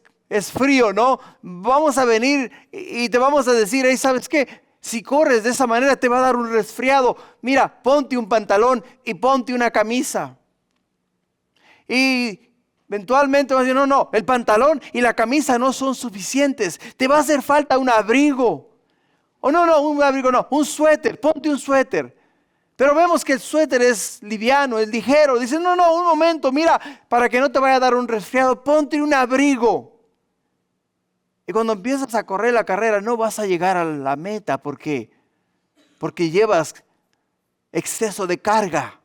frío, ¿no? Vamos a venir y te vamos a decir, hey, ¿sabes qué? Si corres de esa manera te va a dar un resfriado. Mira, ponte un pantalón y ponte una camisa. Y eventualmente vas a decir, no, el pantalón y la camisa no son suficientes. Te va a hacer falta un abrigo. O un abrigo no, un suéter, ponte un suéter. Pero vemos que el suéter es liviano, es ligero. Dicen, no, un momento, mira, para que no te vaya a dar un resfriado, ponte un abrigo. Y cuando empiezas a correr la carrera, no vas a llegar a la meta. ¿Por qué? Porque llevas exceso de carga.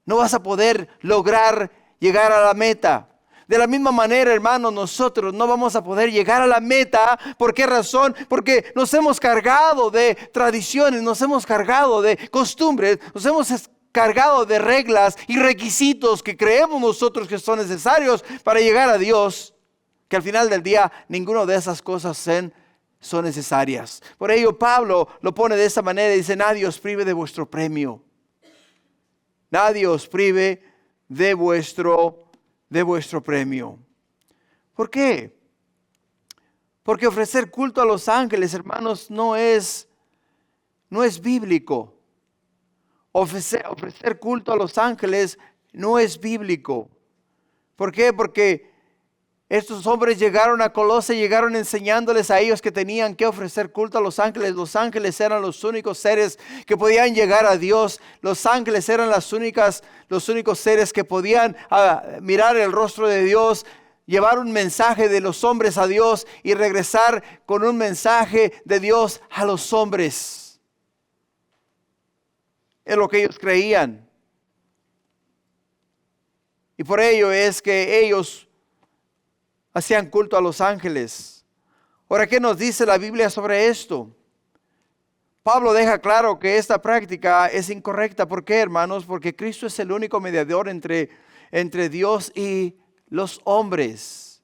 No vas a poder lograr llegar a la meta. De la misma manera, hermanos, nosotros no vamos a poder llegar a la meta. ¿Por qué razón? Porque nos hemos cargado de tradiciones, nos hemos cargado de costumbres, nos hemos cargado de reglas y requisitos que creemos nosotros que son necesarios para llegar a Dios, que al final del día ninguna de esas cosas son necesarias. Por ello Pablo lo pone de esta manera y dice, nadie os prive de vuestro premio. Nadie os prive de vuestro premio. ¿Por qué? Porque ofrecer culto a los ángeles, hermanos, no es bíblico. Ofrecer culto a los ángeles no es bíblico. ¿Por qué? Porque estos hombres llegaron a Colosas, llegaron enseñándoles a ellos que tenían que ofrecer culto a los ángeles. Los ángeles eran los únicos seres que podían llegar a Dios. Los ángeles eran los únicos seres que podían mirar el rostro de Dios, llevar un mensaje de los hombres a Dios y regresar con un mensaje de Dios a los hombres. Es lo que ellos creían. Y por ello es que ellos hacían culto a los ángeles. Ahora, ¿qué nos dice la Biblia sobre esto? Pablo deja claro que esta práctica es incorrecta. ¿Por qué, hermanos? Porque Cristo es el único mediador entre Dios y los hombres.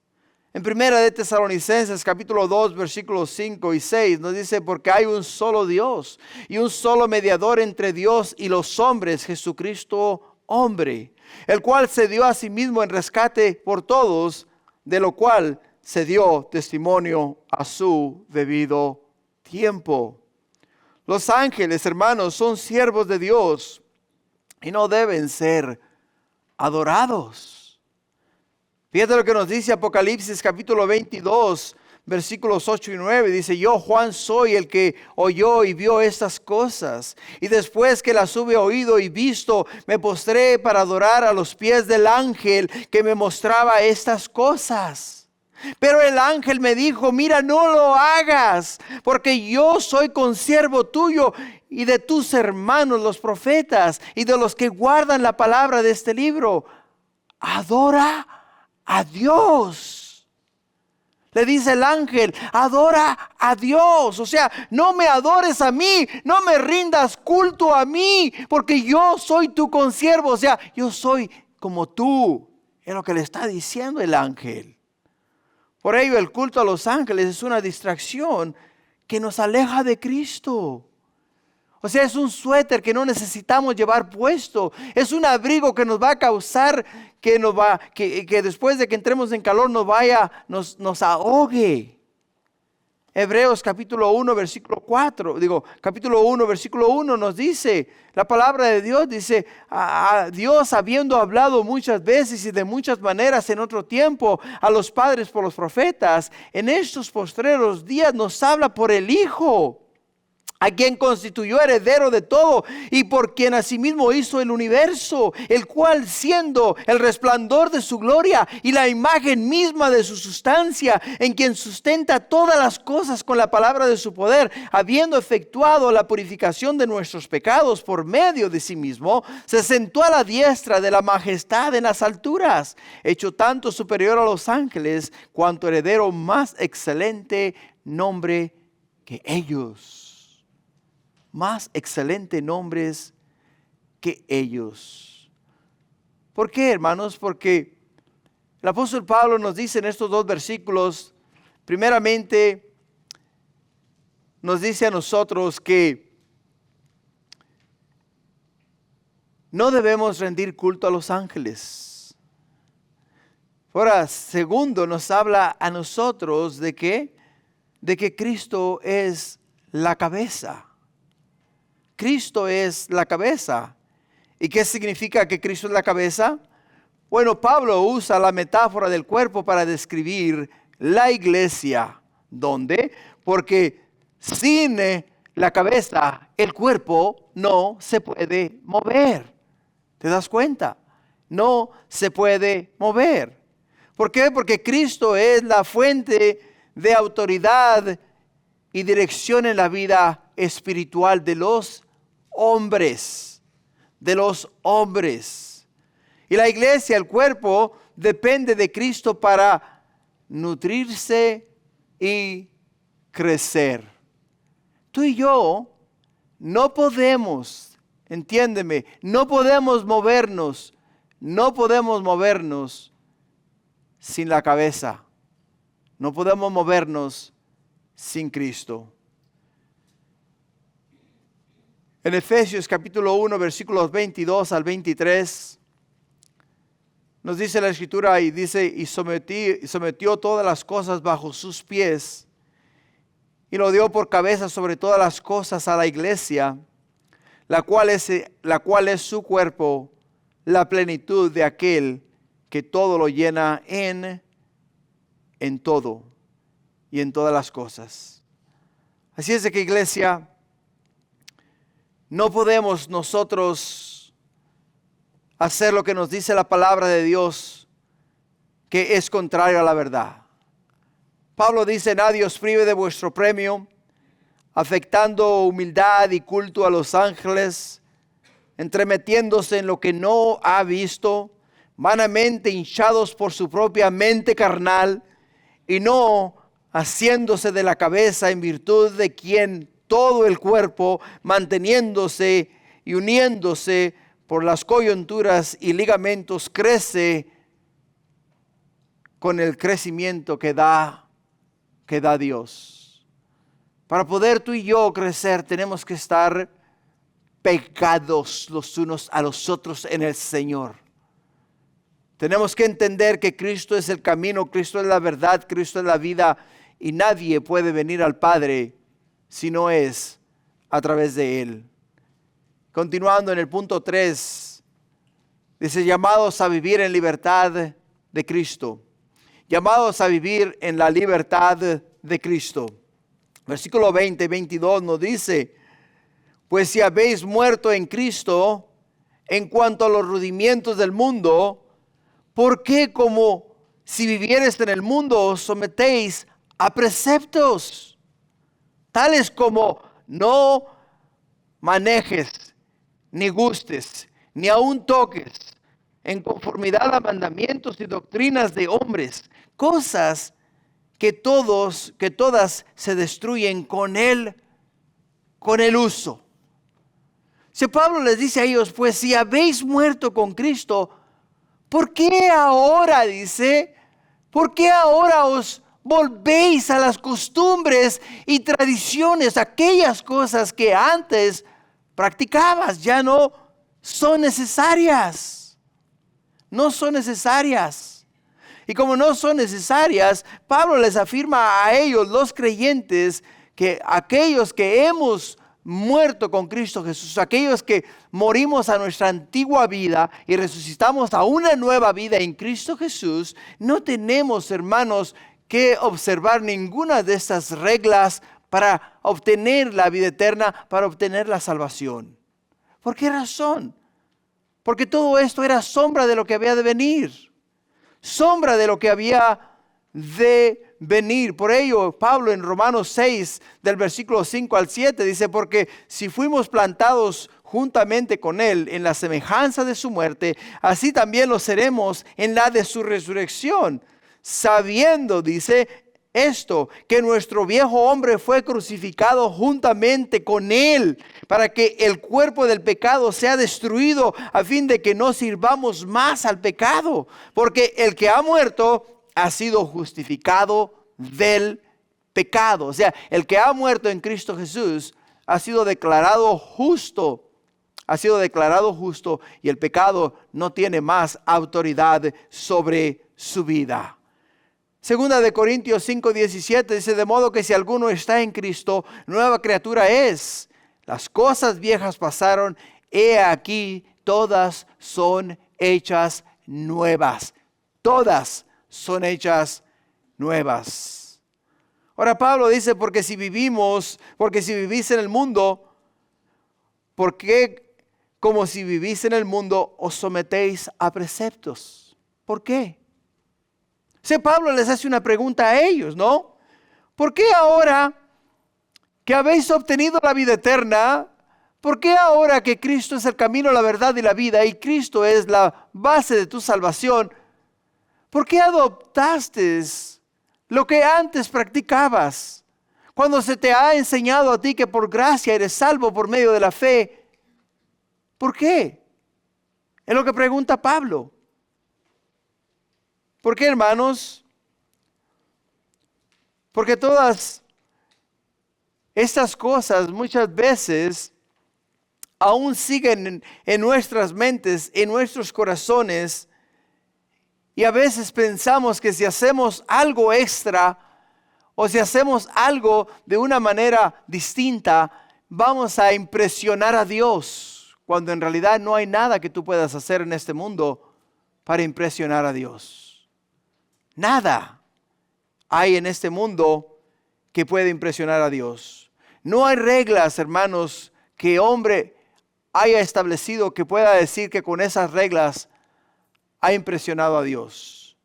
En Primera de Tesalonicenses, capítulo 2, versículos 5 y 6, nos dice, porque hay un solo Dios y un solo mediador entre Dios y los hombres, Jesucristo hombre, el cual se dio a sí mismo en rescate por todos, de lo cual se dio testimonio a su debido tiempo. Los ángeles, hermanos, son siervos de Dios y no deben ser adorados. Fíjate lo que nos dice Apocalipsis capítulo 22, versículos 8 y 9, dice: yo, Juan, soy el que oyó y vio estas cosas. Y después que las hube oído y visto, me postré para adorar a los pies del ángel que me mostraba estas cosas. Pero el ángel me dijo: mira, no lo hagas, porque yo soy consiervo tuyo y de tus hermanos los profetas y de los que guardan la palabra de este libro. Adora a Dios. Le dice el ángel: adora a Dios. O sea, no me adores a mí, no me rindas culto a mí, porque yo soy tu consiervo. O sea, yo soy como tú. Es lo que le está diciendo el ángel. Por ello, el culto a los ángeles es una distracción que nos aleja de Cristo. O sea, es un suéter que no necesitamos llevar puesto. Es un abrigo que nos va a causar que después de que entremos en calor nos ahogue. Hebreos capítulo 1, versículo 4, capítulo 1, versículo 1 nos dice, la palabra de Dios dice: a Dios, habiendo hablado muchas veces y de muchas maneras en otro tiempo a los padres por los profetas, en estos postreros días nos habla por el Hijo, a quien constituyó heredero de todo y por quien asimismo hizo el universo, el cual, siendo el resplandor de su gloria y la imagen misma de su sustancia, en quien sustenta todas las cosas con la palabra de su poder, habiendo efectuado la purificación de nuestros pecados por medio de sí mismo, se sentó a la diestra de la majestad en las alturas, hecho tanto superior a los ángeles, cuanto heredero más excelente nombre que ellos. Más excelentes nombres que ellos. ¿Por qué, hermanos? Porque el apóstol Pablo nos dice en estos dos versículos, primeramente, nos dice a nosotros que no debemos rendir culto a los ángeles. Ahora, segundo, nos habla a nosotros de que Cristo es la cabeza. Cristo es la cabeza. ¿Y qué significa que Cristo es la cabeza? Bueno, Pablo usa la metáfora del cuerpo para describir la iglesia. ¿Dónde? Porque sin la cabeza, el cuerpo no se puede mover. ¿Te das cuenta? No se puede mover. ¿Por qué? Porque Cristo es la fuente de autoridad y dirección en la vida espiritual de los hombres. Y la iglesia, el cuerpo, depende de Cristo para nutrirse y crecer. Tú y yo no podemos, entiéndeme, no podemos movernos sin la cabeza. No podemos movernos sin Cristo. En Efesios capítulo 1, versículos 22 al 23, nos dice la Escritura y dice: y sometió todas las cosas bajo sus pies, y lo dio por cabeza sobre todas las cosas a la iglesia, la cual es su cuerpo, la plenitud de aquel que todo lo llena en todo y en todas las cosas. Así es de que, iglesia, no podemos nosotros hacer lo que nos dice la palabra de Dios, que es contrario a la verdad. Pablo dice: nadie os prive de vuestro premio, afectando humildad y culto a los ángeles, entremetiéndose en lo que no ha visto, vanamente hinchados por su propia mente carnal, y no haciéndose de la cabeza, en virtud de quien todo el cuerpo, manteniéndose y uniéndose por las coyunturas y ligamentos, crece con el crecimiento que da Dios. Para poder tú y yo crecer, tenemos que estar pegados los unos a los otros en el Señor. Tenemos que entender que Cristo es el camino, Cristo es la verdad, Cristo es la vida, y nadie puede venir al Padre si no es a través de Él. Continuando en el punto 3, dice: llamados a vivir en libertad de Cristo. Llamados a vivir en la libertad de Cristo. Versículo 20, 22 nos dice, pues si habéis muerto en Cristo en cuanto a los rudimientos del mundo, ¿por qué como si vivierais en el mundo os sometéis a preceptos tales como no manejes, ni gustes, ni aun toques, en conformidad a mandamientos y doctrinas de hombres, cosas que todas se destruyen con el uso? Si Pablo les dice a ellos, pues si habéis muerto con Cristo, ¿por qué ahora, dice, por qué ahora os volvéis a las costumbres y tradiciones, aquellas cosas que antes practicabas? Ya no son necesarias. No son necesarias. Y como no son necesarias, Pablo les afirma a ellos, los creyentes, que aquellos que hemos muerto con Cristo Jesús, aquellos que morimos a nuestra antigua vida y resucitamos a una nueva vida en Cristo Jesús, no tenemos, hermanos, que observar ninguna de estas reglas para obtener la vida eterna, para obtener la salvación. ¿Por qué razón? Porque todo esto era sombra de lo que había de venir, sombra de lo que había de venir. Por ello, Pablo en Romanos 6, del versículo 5 al 7, dice, porque si fuimos plantados juntamente con él en la semejanza de su muerte, así también lo seremos en la de su resurrección, sabiendo, dice, esto, que nuestro viejo hombre fue crucificado juntamente con él, para que el cuerpo del pecado sea destruido, a fin de que no sirvamos más al pecado, porque el que ha muerto ha sido justificado del pecado. O sea, el que ha muerto en Cristo Jesús ha sido declarado justo. Ha sido declarado justo y el pecado no tiene más autoridad sobre su vida. Segunda de Corintios 5:17 dice, de modo que si alguno está en Cristo, nueva criatura es. Las cosas viejas pasaron, he aquí, todas son hechas nuevas. Todas son hechas nuevas. Ahora Pablo dice, porque si vivís en el mundo, ¿por qué como si vivís en el mundo os sometéis a preceptos? ¿Por qué? Si Pablo les hace una pregunta a ellos, ¿no? ¿Por qué ahora que habéis obtenido la vida eterna, por qué ahora que Cristo es el camino, la verdad y la vida y Cristo es la base de tu salvación, ¿por qué adoptaste lo que antes practicabas? Cuando se te ha enseñado a ti que por gracia eres salvo por medio de la fe, ¿por qué? Es lo que pregunta Pablo. ¿Por qué, hermanos? Porque todas estas cosas muchas veces aún siguen en nuestras mentes, en nuestros corazones. Y a veces pensamos que si hacemos algo extra o si hacemos algo de una manera distinta, vamos a impresionar a Dios, cuando en realidad no hay nada que tú puedas hacer en este mundo para impresionar a Dios. Nada hay en este mundo que pueda impresionar a Dios. No hay reglas, hermanos, que hombre haya establecido que pueda decir que con esas reglas ha impresionado a Dios.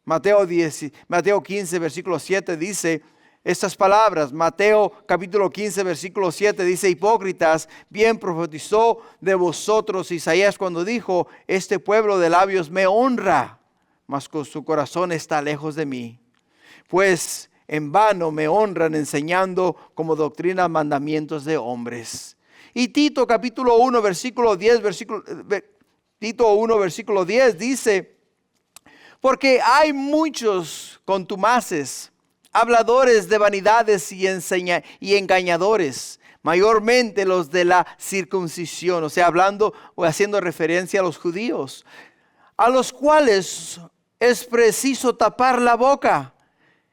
Mateo 15, versículo 7 dice estas palabras. Mateo capítulo 15, versículo 7 dice, hipócritas, bien profetizó de vosotros Isaías cuando dijo, este pueblo de labios me honra, mas con su corazón está lejos de mí. Pues en vano me honran enseñando como doctrina mandamientos de hombres. Y Tito capítulo 1, versículo 10, Tito 1, versículo 10 dice, porque hay muchos contumaces, habladores de vanidades y engañadores, mayormente los de la circuncisión, o sea, hablando o haciendo referencia a los judíos, a los cuales es preciso tapar la boca,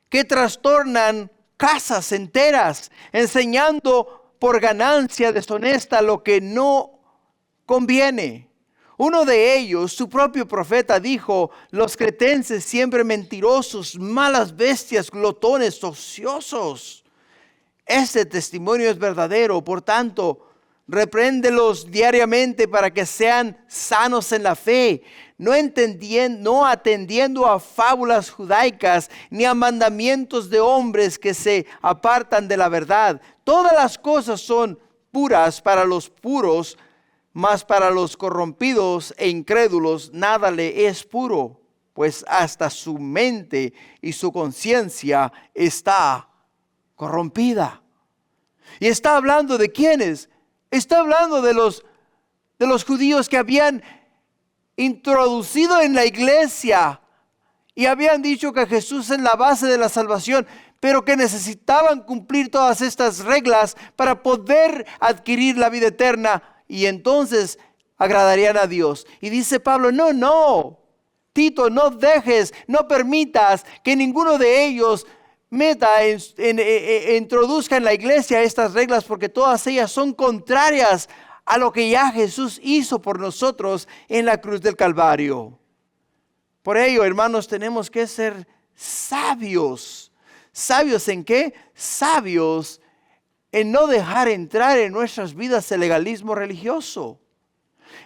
que trastornan casas enteras, enseñando por ganancia deshonesta lo que no conviene, Uno de ellos, su propio profeta, dijo: los cretenses siempre mentirosos, malas bestias, glotones, ociosos. Este testimonio es verdadero, por tanto, repréndelos diariamente para que sean sanos en la fe, no atendiendo a fábulas judaicas ni a mandamientos de hombres que se apartan de la verdad. Todas las cosas son puras para los puros, mas para los corrompidos e incrédulos nada le es puro, pues hasta su mente y su conciencia está corrompida. Y está hablando de quiénes. Está hablando de los judíos que habían introducido en la iglesia y habían dicho que Jesús es la base de la salvación, pero que necesitaban cumplir todas estas reglas para poder adquirir la vida eterna y entonces agradarían a Dios. Y dice Pablo: no, Tito, no permitas que ninguno de ellos introduzca en la iglesia estas reglas, porque todas ellas son contrarias a lo que ya Jesús hizo por nosotros en la cruz del Calvario. Por ello, hermanos, tenemos que ser sabios. ¿Sabios en qué? Sabios en no dejar entrar en nuestras vidas el legalismo religioso.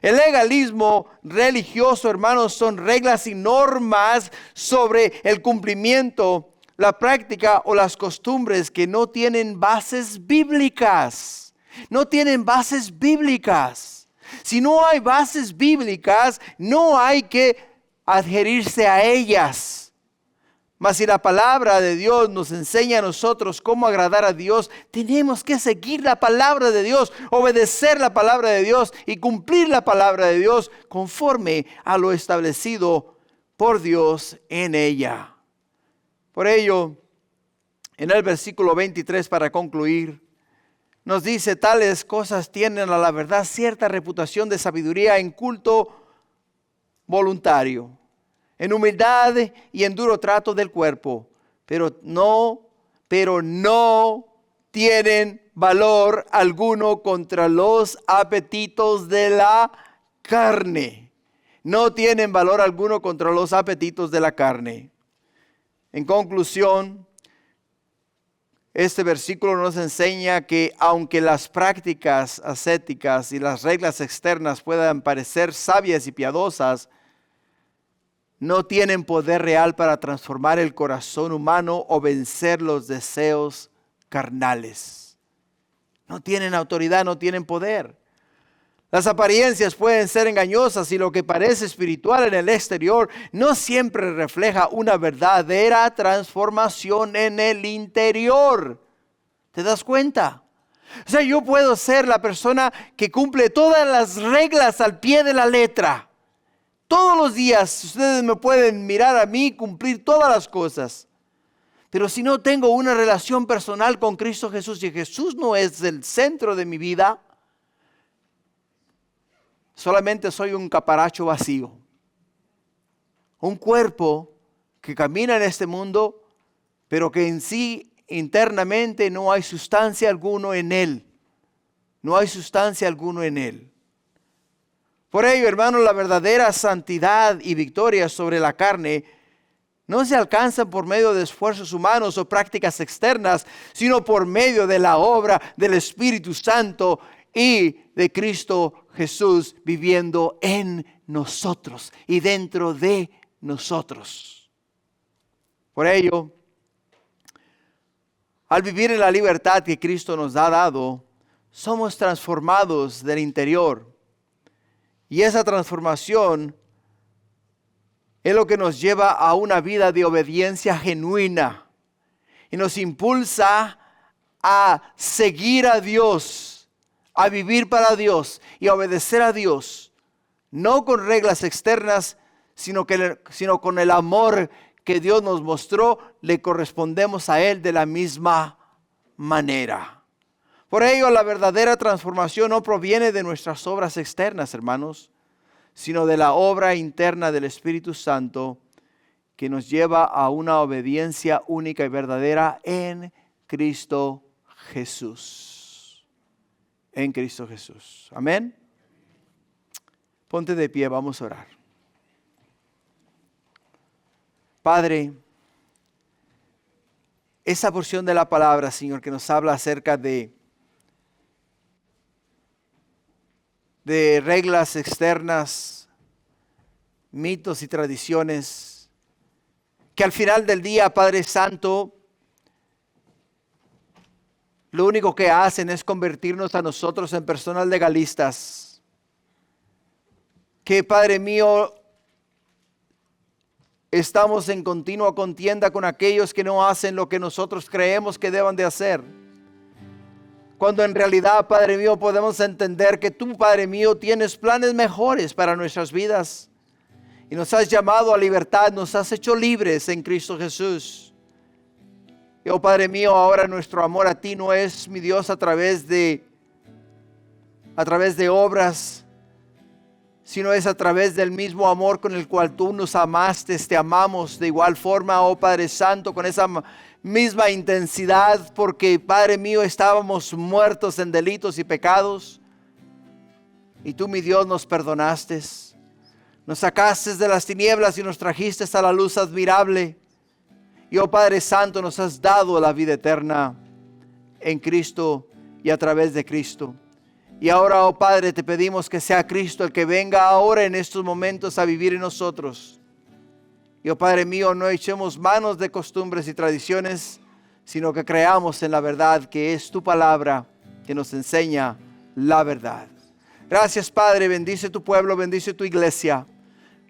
El legalismo religioso, hermanos, son reglas y normas sobre el cumplimiento, la práctica o las costumbres que no tienen bases bíblicas. No tienen bases bíblicas. Si no hay bases bíblicas, no hay que adherirse a ellas. Mas si la palabra de Dios nos enseña a nosotros cómo agradar a Dios, tenemos que seguir la palabra de Dios, obedecer la palabra de Dios y cumplir la palabra de Dios conforme a lo establecido por Dios en ella. Por ello, en el versículo 23, para concluir, nos dice: tales cosas tienen a la verdad cierta reputación de sabiduría en culto voluntario, en humildad y en duro trato del cuerpo, pero no tienen valor alguno contra los apetitos de la carne. No tienen valor alguno contra los apetitos de la carne. En conclusión, este versículo nos enseña que aunque las prácticas ascéticas y las reglas externas puedan parecer sabias y piadosas, no tienen poder real para transformar el corazón humano o vencer los deseos carnales. No tienen autoridad, no tienen poder. Las apariencias pueden ser engañosas y lo que parece espiritual en el exterior no siempre refleja una verdadera transformación en el interior. ¿Te das cuenta? O sea, yo puedo ser la persona que cumple todas las reglas al pie de la letra. Todos los días ustedes me pueden mirar a mí cumplir todas las cosas. Pero si no tengo una relación personal con Cristo Jesús y Jesús no es el centro de mi vida, solamente soy un caparacho vacío. Un cuerpo que camina en este mundo, pero que en sí internamente no hay sustancia alguna en él. No hay sustancia alguna en él. Por ello, hermanos, la verdadera santidad y victoria sobre la carne no se alcanzan por medio de esfuerzos humanos o prácticas externas, sino por medio de la obra del Espíritu Santo y de Cristo Jesús viviendo en nosotros y dentro de nosotros. Por ello, al vivir en la libertad que Cristo nos ha dado, somos transformados del interior. Y esa transformación es lo que nos lleva a una vida de obediencia genuina y nos impulsa a seguir a Dios, a vivir para Dios y a obedecer a Dios, no con reglas externas, sino con el amor que Dios nos mostró, le correspondemos a Él de la misma manera. Por ello, la verdadera transformación no proviene de nuestras obras externas, hermanos, sino de la obra interna del Espíritu Santo que nos lleva a una obediencia única y verdadera en Cristo Jesús. En Cristo Jesús. Amén. Ponte de pie, vamos a orar. Padre, esa porción de la palabra, Señor, que nos habla acerca de reglas externas, mitos y tradiciones, que al final del día, Padre Santo, lo único que hacen es convertirnos a nosotros en personas legalistas. Que, Padre mío, estamos en continua contienda con aquellos que no hacen lo que nosotros creemos que deban de hacer. Cuando en realidad, Padre mío, podemos entender que tú, Padre mío, tienes planes mejores para nuestras vidas. Y nos has llamado a libertad, nos has hecho libres en Cristo Jesús. Y, oh Padre mío, ahora nuestro amor a ti no es, mi Dios, a través de obras, sino es a través del mismo amor con el cual tú nos amaste, te amamos de igual forma, oh Padre Santo, con esa misma intensidad, porque, Padre mío, estábamos muertos en delitos y pecados, y tú, mi Dios, nos perdonaste, nos sacaste de las tinieblas y nos trajiste a la luz admirable, y, oh Padre Santo, nos has dado la vida eterna en Cristo y a través de Cristo. Y ahora, oh Padre, te pedimos que sea Cristo el que venga ahora en estos momentos a vivir en nosotros. Y, oh Padre mío, no echemos manos de costumbres y tradiciones, sino que creamos en la verdad, que es tu palabra que nos enseña la verdad. Gracias, Padre, bendice tu pueblo, bendice tu iglesia.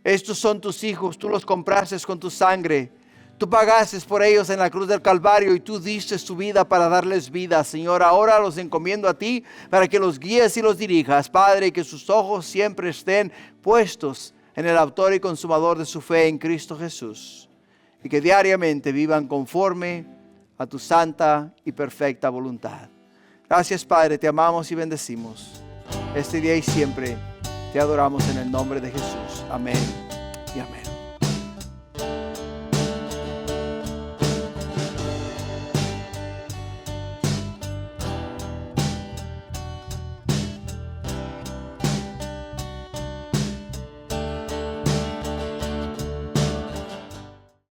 Estos son tus hijos, tú los compraste con tu sangre. Tú pagaste por ellos en la cruz del Calvario y tú diste tu vida para darles vida, Señor. Ahora los encomiendo a ti para que los guíes y los dirijas, Padre, y que sus ojos siempre estén puestos en el autor y consumador de su fe en Cristo Jesús. Y que diariamente vivan conforme a tu santa y perfecta voluntad. Gracias, Padre, te amamos y bendecimos. Este día y siempre te adoramos en el nombre de Jesús. Amén y amén.